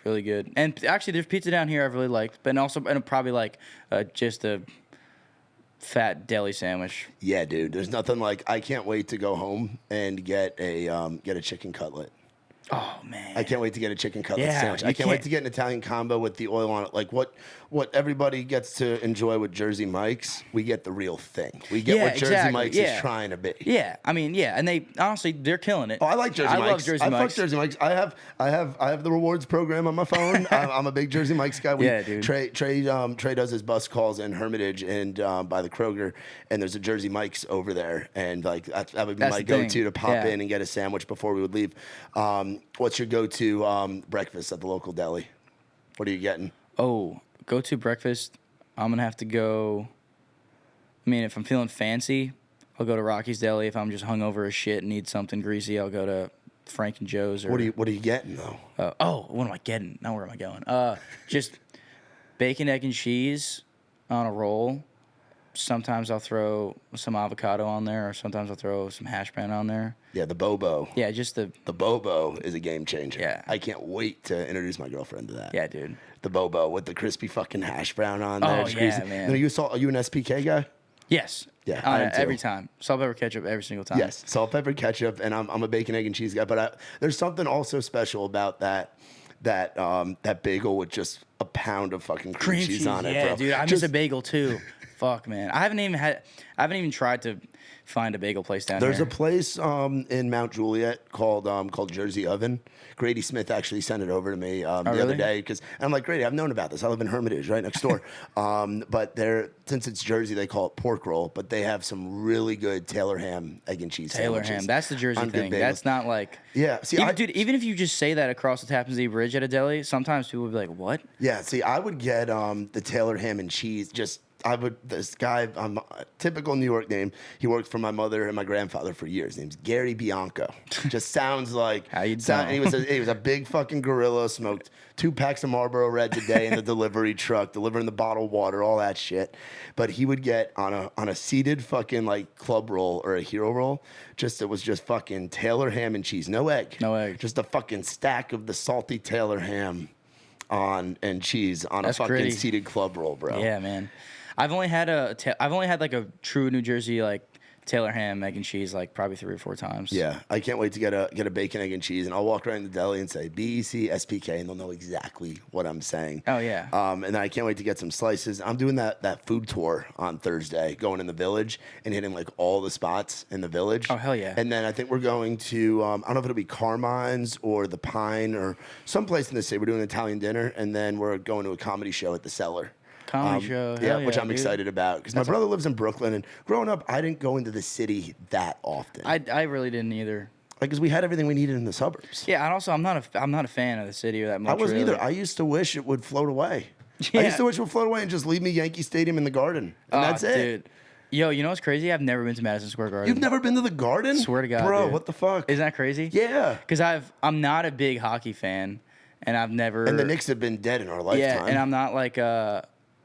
really good. And actually, there's pizza down here I really like, but probably like just a fat deli sandwich. Yeah, dude. There's nothing like I can't wait to go home and get a chicken cutlet. Oh man, I can't wait to get a chicken cutlet Yeah, sandwich. you I can't wait can't- to get an Italian combo with the oil on it. Like what everybody gets to enjoy with Jersey Mike's, we get the real thing. We get Yeah, what Jersey exactly, Mike's yeah. is trying to be. Yeah, I mean, yeah, and they honestly they're killing it. Oh, I like Jersey Mike's. I love Jersey I Mike's. fuck Jersey Mike's. I have the rewards program on my phone. I'm a big Jersey Mike's guy. Yeah, dude. Trey does his bus calls in Hermitage and by the Kroger, and there's a Jersey Mike's over there, and like that would be That's my the thing. go-to to pop Yeah. in and get a sandwich before we would leave. What's your go-to breakfast at the local deli? What are you getting? Oh, go to breakfast. I'm gonna have to go. I mean, if I'm feeling fancy, I'll go to Rocky's Deli. If I'm just hungover as shit and need something greasy, I'll go to Frank and Joe's. Or What are you getting though? what am I getting? Now where am I going? Just bacon, egg, and cheese on a roll. Sometimes I'll throw some avocado on there, or sometimes I'll throw some hash brown on there. Yeah, the Bobo. Yeah, just the The Bobo is a game changer. Yeah. I can't wait to introduce my girlfriend to that. yeah, dude. The Bobo with the crispy fucking hash brown on there. Oh, It's yeah, greasy. man. Are you an SPK guy? Yes. Yeah, I am too. every time. Salt, pepper, ketchup every single time. Yes, salt, pepper, ketchup, and I'm a bacon, egg, and cheese guy. But there's something also special about that bagel with just a pound of fucking cream cheese on it, yeah, bro. dude. I miss Just- a bagel too. Fuck, man. I haven't even tried to find a bagel place down There's here. a place in Mount Juliet called Jersey Oven. Grady Smith actually sent it over to me the other really? day because I'm like, Grady, I've known about this. I live in Hermitage, right next door. But since it's Jersey, they call it pork roll. But they have some really good Taylor ham, egg and cheese Taylor sandwiches ham. That's the Jersey on good thing. bagels. That's not like. Yeah, see, Dude, even if you just say that across the Tappan Zee Bridge at a deli, sometimes people will be like, "What?" Yeah, see, I would get the Taylor ham and cheese. This guy, typical New York name. He worked for my mother and my grandfather for years. His name's Gary Bianco. Just sounds like How you he was a big fucking gorilla. Smoked 2 packs of Marlboro Reds a day in the delivery truck, delivering the bottled water, all that shit. But he would get on a seated fucking like club roll or a hero roll. It was just fucking Taylor ham and cheese, no egg, just a fucking stack of the salty Taylor ham and cheese on That's a fucking gritty. seated club roll, bro. Yeah, man. I've only had like a true New Jersey like Taylor ham, egg and cheese like probably 3 or 4 times. Yeah, I can't wait to get a bacon, egg, and cheese, and I'll walk around the deli and say BEC SPK, and they'll know exactly what I'm saying. Oh yeah. And then I can't wait to get some slices. I'm doing that food tour on Thursday, going in the village and hitting like all the spots in the village. Oh, hell yeah. And then I think we're going to I don't know if it'll be Carmine's or the Pine or someplace in the city. We're doing an Italian dinner, and then we're going to a comedy show at the Cellar. Comedy show. Yeah, Hell which I'm dude. excited about because my brother lives in Brooklyn, and growing up, I didn't go into the city that often. I really didn't either. Because we had everything we needed in the suburbs. Yeah, and also I'm not a fan of the city or that much. I wasn't really. either. I used to wish it would float away. I Yeah. used to wish it would float away and just leave me Yankee Stadium in the Garden, and that's it. Dude. Yo, you know what's crazy? I've never been to Madison Square Garden. You've never been to the Garden? Swear to God, bro. dude. What the fuck? Isn't that crazy? Yeah. Because I'm not a big hockey fan, and I've never. And the Knicks have been dead in our lifetime. Yeah, and I'm not like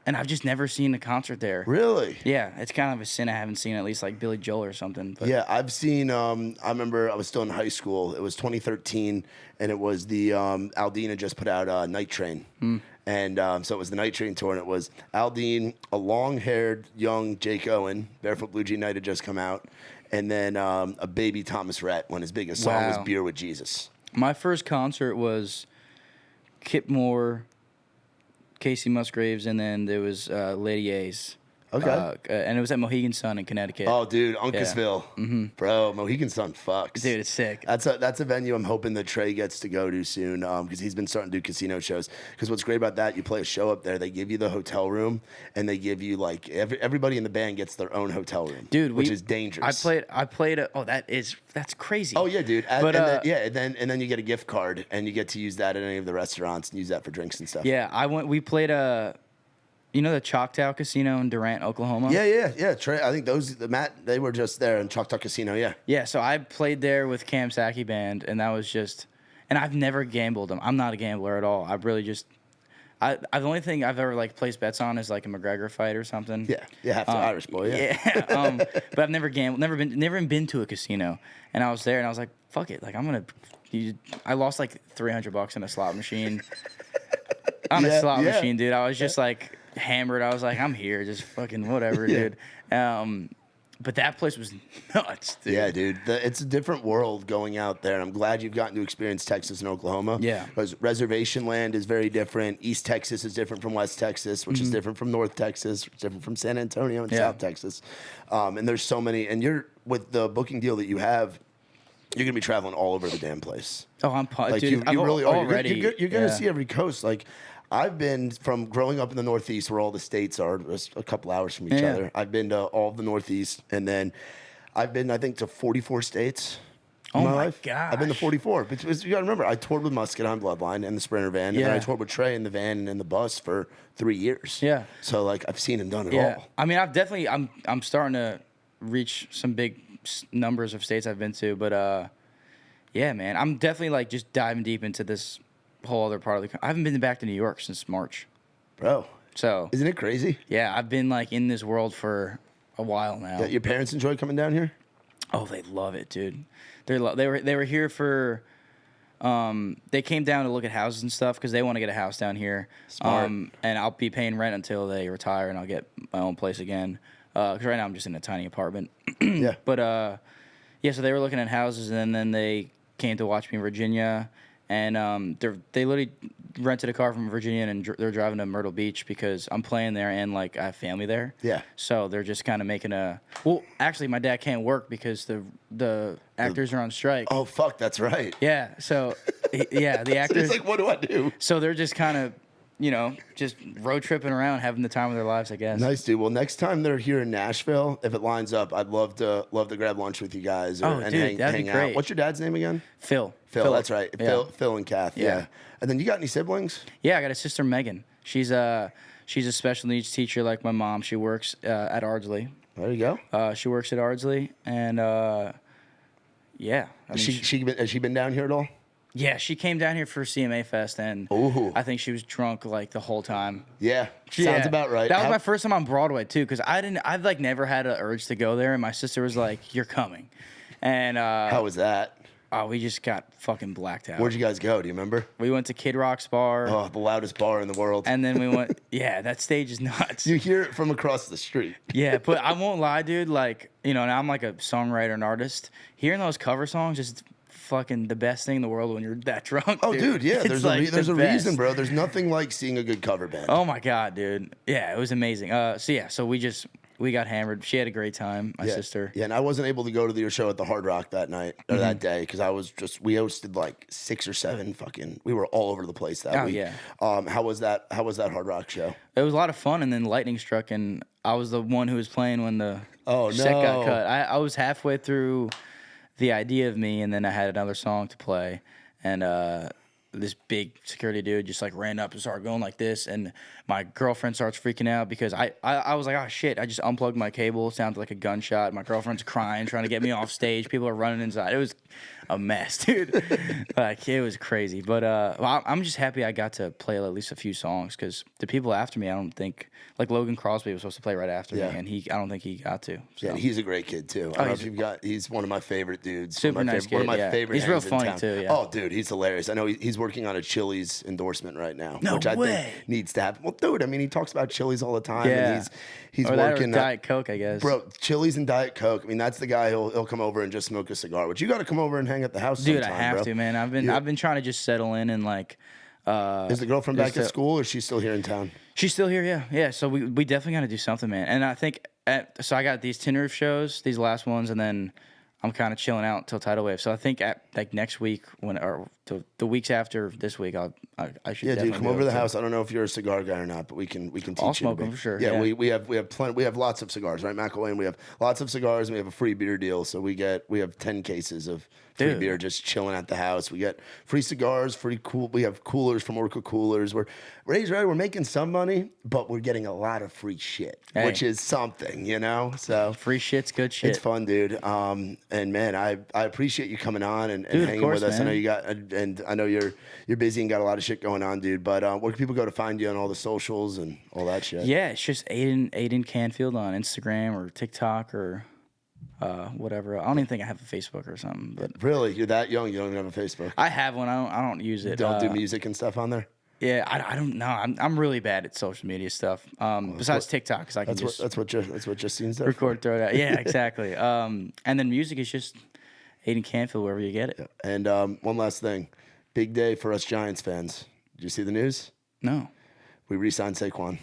and I've just never seen a concert there. Really? Yeah, it's kind of a sin I haven't seen at least like Billy Joel or something. But Yeah, I've seen. I remember I was still in high school. It was 2013, and it was the Aldine had just put out Night Train, and so it was the Night Train tour, and it was Aldine, a long-haired young Jake Owen, Barefoot Blue Jean Night had just come out, and then a baby Thomas Rhett when his biggest song was Wow. "Beer with Jesus." My first concert was Kip Moore, Casey Musgraves, and then there was Lady A's. Okay. And it was at Mohegan Sun in Connecticut. Oh, dude, Uncasville, bro, Mohegan Sun fucks. Dude, it's sick. That's a venue I'm hoping that Trey gets to go to soon because he's been starting to do casino shows. Because what's great about that, you play a show up there, they give you the hotel room, and they give you like everybody in the band gets their own hotel room, Dude, which is dangerous. I played. That's crazy. Oh yeah, dude. But, And then you get a gift card, and you get to use that at any of the restaurants and use that for drinks and stuff. Yeah, we played you know the Choctaw Casino in Durant, Oklahoma? Yeah. Trey, I think they were just there in Choctaw Casino. Yeah. Yeah, so I played there with Cam Saki Band, and that was just, and I've never gambled. I'm not a gambler at all. I really just, the only thing I've ever like placed bets on is like a McGregor fight or something. Yeah, you have to Irish boy. Yeah. But I've never gambled, never even been to a casino, and I was there, and I was like, fuck it, like I lost like $300 in a slot machine. On a slot machine, dude. I was just like hammered. I was like, I'm here, just fucking whatever, dude. But that place was nuts, dude. Yeah, dude. It's a different world going out there. I'm glad you've gotten to experience Texas and Oklahoma. Yeah. Because reservation land is very different. East Texas is different from West Texas, which is different from North Texas, which is different from San Antonio and South Texas. And there's so many. And you're with the booking deal that you have, you're going to be traveling all over the damn place. Oh, I'm pumped. Like, dude, you really are. already. You're going to see every coast. Like, I've been from growing up in the Northeast where all the states are just a couple hours from each other. I've been to all of the Northeast, and then I've been, I think, to 44 states in my life. Gosh. I've been to 44. Because you got to remember, I toured with Musket on Bloodline and the Sprinter van, and then I toured with Trey in the van and in the bus for 3 years. Yeah. So, like, I've seen and done it all. I mean, I'm starting to reach some big numbers of states I've been to, but yeah, man, I'm definitely like just diving deep into this whole other part of the country. I haven't been back to New York since March. Bro. So. Isn't it crazy? Yeah, I've been like in this world for a while now. Yeah, your parents enjoy coming down here? Oh, they love it, dude. They were here for. They came down to look at houses and stuff because they want to get a house down here. Smart. And I'll be paying rent until they retire, and I'll get my own place again. Because right now I'm just in a tiny apartment. Yeah. But yeah, so they were looking at houses, and then they came to watch me in Virginia, and they literally rented a car from Virginia, and they're driving to Myrtle Beach because I'm playing there, and like I have family there. Yeah. So they're just kind of making a. Well, actually, my dad can't work because the actors are on strike. Oh, fuck, that's right. Yeah. So yeah, the So actors. he's like, what do I do? So they're just kind of, just road tripping around, having the time of their lives, I guess. Nice, dude. Well, next time they're here in Nashville, if it lines up, I'd love to grab lunch with you guys and dude, that'd be hang great. out. What's your dad's name again? Phil. That's right. Yeah. Phil and Kath. Yeah. And then you got any siblings? Yeah, I got a sister, Megan. She's a special needs teacher like my mom. She works at Ardsley. There you go. She works at Ardsley, and yeah. I mean, Has she been down here at all? Yeah, she came down here for CMA Fest, and Ooh. I think she was drunk like the whole time. Yeah. Yeah. Sounds about right. That was my first time on Broadway too, because I've like never had an urge to go there, and my sister was like, "You're coming," and How was that? oh, we just got fucking blacked out. Where'd you guys go? Do you remember? We went to Kid Rock's bar, Oh, the loudest bar in the world. and then we went. Yeah, that stage is nuts. You hear it from across the street. Yeah, but I won't lie, dude. Like, now I'm like a songwriter and artist. Hearing those cover songs is fucking the best thing in the world when you're that drunk. Oh, dude, yeah. It's There's like there's the a best. reason, bro. There's nothing like seeing a good cover band. Oh my god, dude. Yeah, it was amazing. So we got hammered. She had a great time. My sister. Yeah, and I wasn't able to go to your show at the Hard Rock that night or Mm-hmm. that day because we hosted like 6 or 7 we were all over the place that week. Yeah. How was that Hard Rock show? It was a lot of fun, and then lightning struck, and I was the one who was playing when the Oh, set no. got cut. I was halfway through the idea of me, and then I had another song to play, and this big security dude just like ran up and started going like this, and my girlfriend starts freaking out because I was like, oh shit, I just unplugged my cable, it sounded like a gunshot. My girlfriend's crying, trying to get me off stage. People are running inside. It was a mess, dude. Like, it was crazy. But I'm just happy I got to play at least a few songs because the people after me, I don't think, like Logan Crosby was supposed to play right after me, and I don't think he got to. So. Yeah, he's a great kid too. I don't know if you've got. He's one of my favorite dudes. Super nice kid. One of my favorite. He's real hangs in funny town. too. Yeah. Oh, dude, he's hilarious. I know he's working on a Chili's endorsement right now, No which I way. think needs to happen. Well, dude, I mean, he talks about Chili's all the time, Yeah. and he's or that working. or Diet Coke, I guess. Bro, Chili's and Diet Coke. I mean, that's the guy who'll come over and just smoke a cigar. But you got to come over and hang at the house. Dude, sometime, I have bro. to, man. I've been trying to just settle in and like. Is the girlfriend back at school, or is she still here in town? She's still here, yeah, yeah. So we definitely got to do something, man. And I think so I got these Tin Roof shows, these last ones, and then I'm kind of chilling out till Tidal Wave. So I think at like next week or the weeks after this week, I should. Yeah, definitely dude, come be over to able the to. house. I don't know if you're a cigar guy or not, but we can teach I'll you. smoke them for sure. Yeah, Yeah. we have plenty. We have lots of cigars, right, McElwain? We have lots of cigars, and we have a free beer deal. So we have 10 cases of free Dude. beer just chilling at the house. We get free cigars, free cool. We have coolers from Orca Coolers. We're making some money, but we're getting a lot of free shit, which is something, So Free shit's good shit. it's fun, dude. And man, I appreciate you coming on and Dude, of hanging course, with us. man. I know you got, and I know you're busy and got a lot of shit going on, dude. But where can people go to find you on all the socials and all that shit? Yeah, it's just Aidan Canfield on Instagram or TikTok or whatever. I don't even think I have a Facebook or something, but Really, you're that young? You don't even have a Facebook? I have one. I don't use it. Don't do music and stuff on there? Yeah, I don't know. I'm really bad at social media stuff. Besides TikTok, because I can just That's what Justine's there record, throw it out. Yeah, exactly. And then music is just Aidan Canfield wherever you get it. for. And one last thing, big day for us Giants fans. Did you see the news? No. We re-signed Saquon.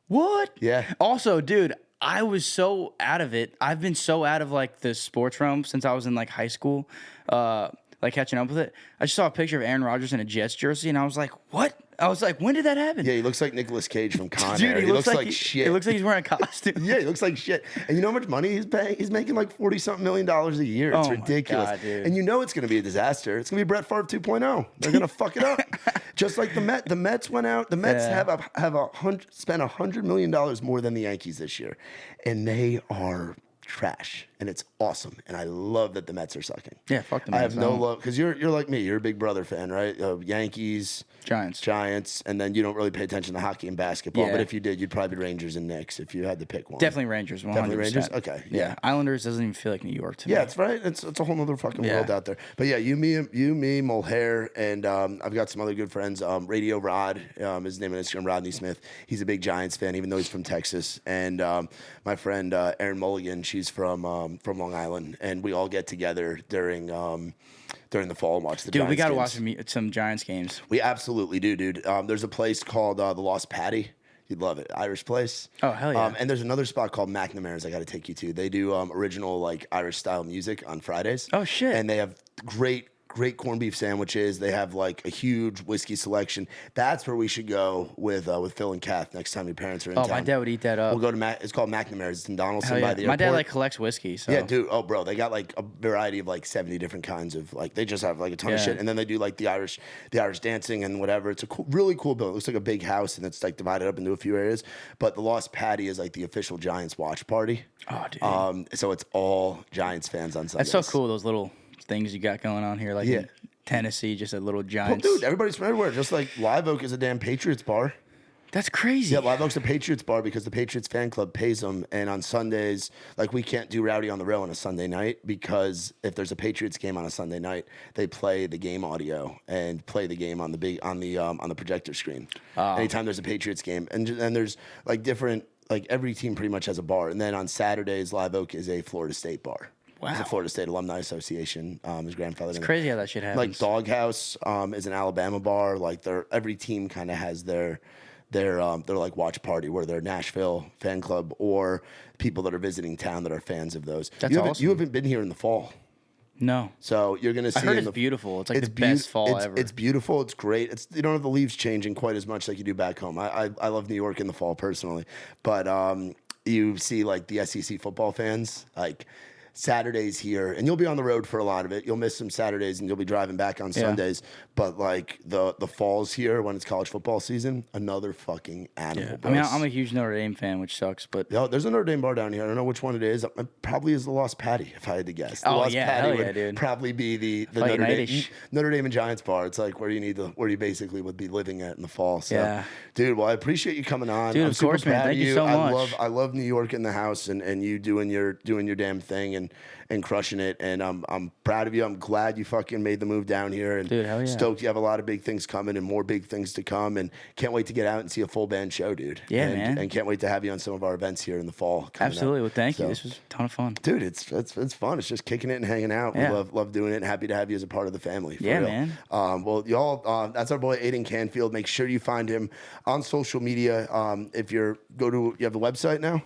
What? Yeah. Also, dude, I was so out of it. I've been so out of like the sports realm since I was in like high school, like catching up with it. I just saw a picture of Aaron Rodgers in a Jets jersey, and I was like, "What?" I was like, "When did that happen?" Yeah, he looks like Nicolas Cage from Con Dude, Air. He looks like shit. It looks like he's wearing a costume. Yeah, he looks like shit. And you know how much money he's paying? He's making like $40-something million a year. It's Oh my ridiculous. God, dude. And you know it's going to be a disaster. It's going to be Brett Favre 2.0. They're going to fuck it up. Just like the Mets. The Mets went out. The Mets spent $100 million more than the Yankees this year. And they are trash. And it's awesome. And I love that the Mets are sucking. Yeah, fuck the I Mets. have no love. Because you're like me. You're a big brother fan, right? Yankees. Giants. And then you don't really pay attention to hockey and basketball. Yeah. But if you did, you'd probably be Rangers and Knicks if you had to pick one. Definitely Rangers. 100%. Definitely Rangers? Okay, yeah. Islanders doesn't even feel like New York to me. Yeah, it's right. It's a whole nother fucking world out there. But yeah, you, me, Mulhair, and I've got some other good friends. Radio Rod, his name on Instagram, Rodney Smith. He's a big Giants fan, even though he's from Texas. And my friend Erin Mulligan, she's from Long Island, and we all get together during the fall and watch the Giants Dude, we got to games. watch some Giants games. We absolutely do, dude. There's a place called the Lost Patty. You'd love it. Irish place. Oh, hell yeah. And there's another spot called McNamara's I got to take you to. They do original like Irish style music on Fridays. Oh, shit. And they have great corned beef sandwiches. They have like a huge whiskey selection. That's where we should go with Phil and Kath next time your parents are in town. Oh, my dad would eat that up. We'll go to it's called McNamara's. It's in Donaldson Hell yeah. by the airport. My dad like collects whiskey. So. Yeah, dude. Oh, bro, they got like a variety of like 70 different kinds of like they just have like a ton of shit, and then they do like the Irish dancing and whatever. It's a really cool building. It looks like a big house, and it's like divided up into a few areas. But the Lost Patty is like the official Giants watch party. Oh, dude. So it's all Giants fans on Sundays. That's so cool. Those little things you got going on here, like in Tennessee, just a little Giants. Well, dude, everybody's from everywhere. Just like Live Oak is a damn Patriots bar. That's crazy. Yeah, Live Oak's a Patriots bar because the Patriots fan club pays them. And on Sundays, like we can't do Rowdy on the Row on a Sunday night because if there's a Patriots game on a Sunday night, they play the game audio and play the game on the projector screen. Anytime there's a Patriots game, and there's like different like every team pretty much has a bar. And then on Saturdays, Live Oak is a Florida State bar. Wow. It's a Florida State Alumni Association. His grandfather. It's crazy how that shit happens. Like Doghouse is an Alabama bar. Like every team kind of has their like watch party where they're Nashville fan club or people that are visiting town that are fans of those. That's awesome. You haven't been here in the fall. No. So you're gonna see. I heard it's beautiful. It's like the best fall ever. It's beautiful. It's great. You don't have the leaves changing quite as much like you do back home. I love New York in the fall personally, but you see like the SEC football fans like. Saturdays here, and you'll be on the road for a lot of it. You'll miss some Saturdays, and you'll be driving back on Sundays. But like the falls here, when it's college football season, another fucking animal. Yeah. I mean, I'm a huge Notre Dame fan, which sucks. But there's a Notre Dame bar down here. I don't know which one it is. It probably is the Lost Patty, if I had to guess. The Lost Patty would dude. probably be the Notre Dame and Giants bar. It's like where you basically would be living at in the fall. So, dude, well, I appreciate you coming on. Dude, I'm of course, man. Thank you so much. I love New York in the house and you doing your damn thing and crushing it, and I'm proud of you. I'm glad you fucking made the move down here, and dude, hell yeah. Stoked you have a lot of big things coming and more big things to come, and can't wait to get out and see a full band show, dude. Yeah, man. And can't wait to have you on some of our events here in the fall. Absolutely. Well, thank you. This was a ton of fun, dude. It's fun. It's just kicking it and hanging out. Yeah. We love doing it. And happy to have you as a part of the family. For real. Man. Well, y'all, that's our boy Aidan Canfield. Make sure you find him on social media. If you have the website now.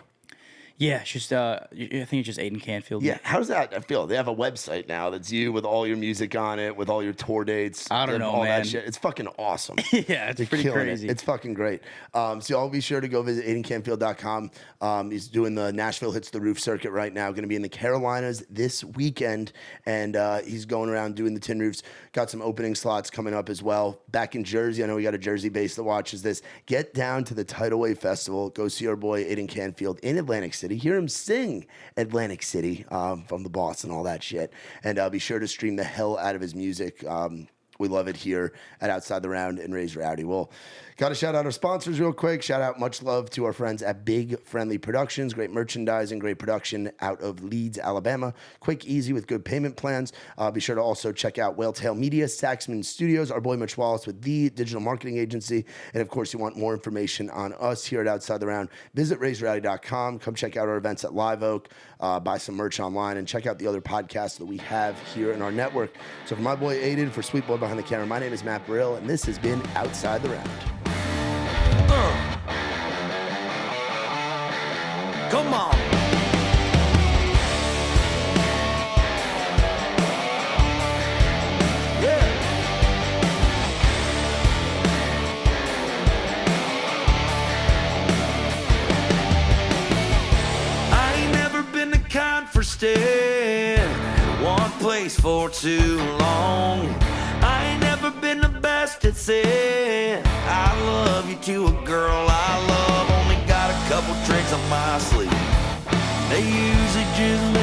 Yeah, it's just I think it's just Aidan Canfield. Yeah, how does that feel? They have a website now that's you with all your music on it, with all your tour dates. I don't know, all man. That shit. It's fucking awesome. Yeah, it's pretty crazy. It's fucking great. So y'all be sure to go visit aidancanfield.com. He's doing the Nashville Hits the Roof circuit right now. Going to be in the Carolinas this weekend, and he's going around doing the tin roofs. Got some opening slots coming up as well. Back in Jersey, I know we got a Jersey base that watches this. Get down to the Tidal Wave Festival. Go see our boy Aidan Canfield in Atlantic City. Hear him sing Atlantic City from The Boss and all that shit. And be sure to stream the hell out of his music. We love it here at Outside the Round and Raise Rowdy. Well, got to shout out our sponsors real quick. Shout out, much love to our friends at Big Friendly Productions. Great merchandising, great production out of Leeds, Alabama. Quick, easy with good payment plans. Be sure to also check out Whaletail Media, Saxman Studios, our boy Mitch Wallace with the digital marketing agency. And of course, you want more information on us here at Outside the Round, visit raiserowdy.com. Come check out our events at Live Oak, buy some merch online, and check out the other podcasts that we have here in our network. So for my boy Aidan, for Sweet Boy behind the camera, my name is Matt Brill, and this has been Outside the Round. Come on. Yeah. I ain't never been the kind for staying one place for too long. I ain't never been the best at saying I love you to a girl I love. Only got a couple tricks up my sleeve. They usually just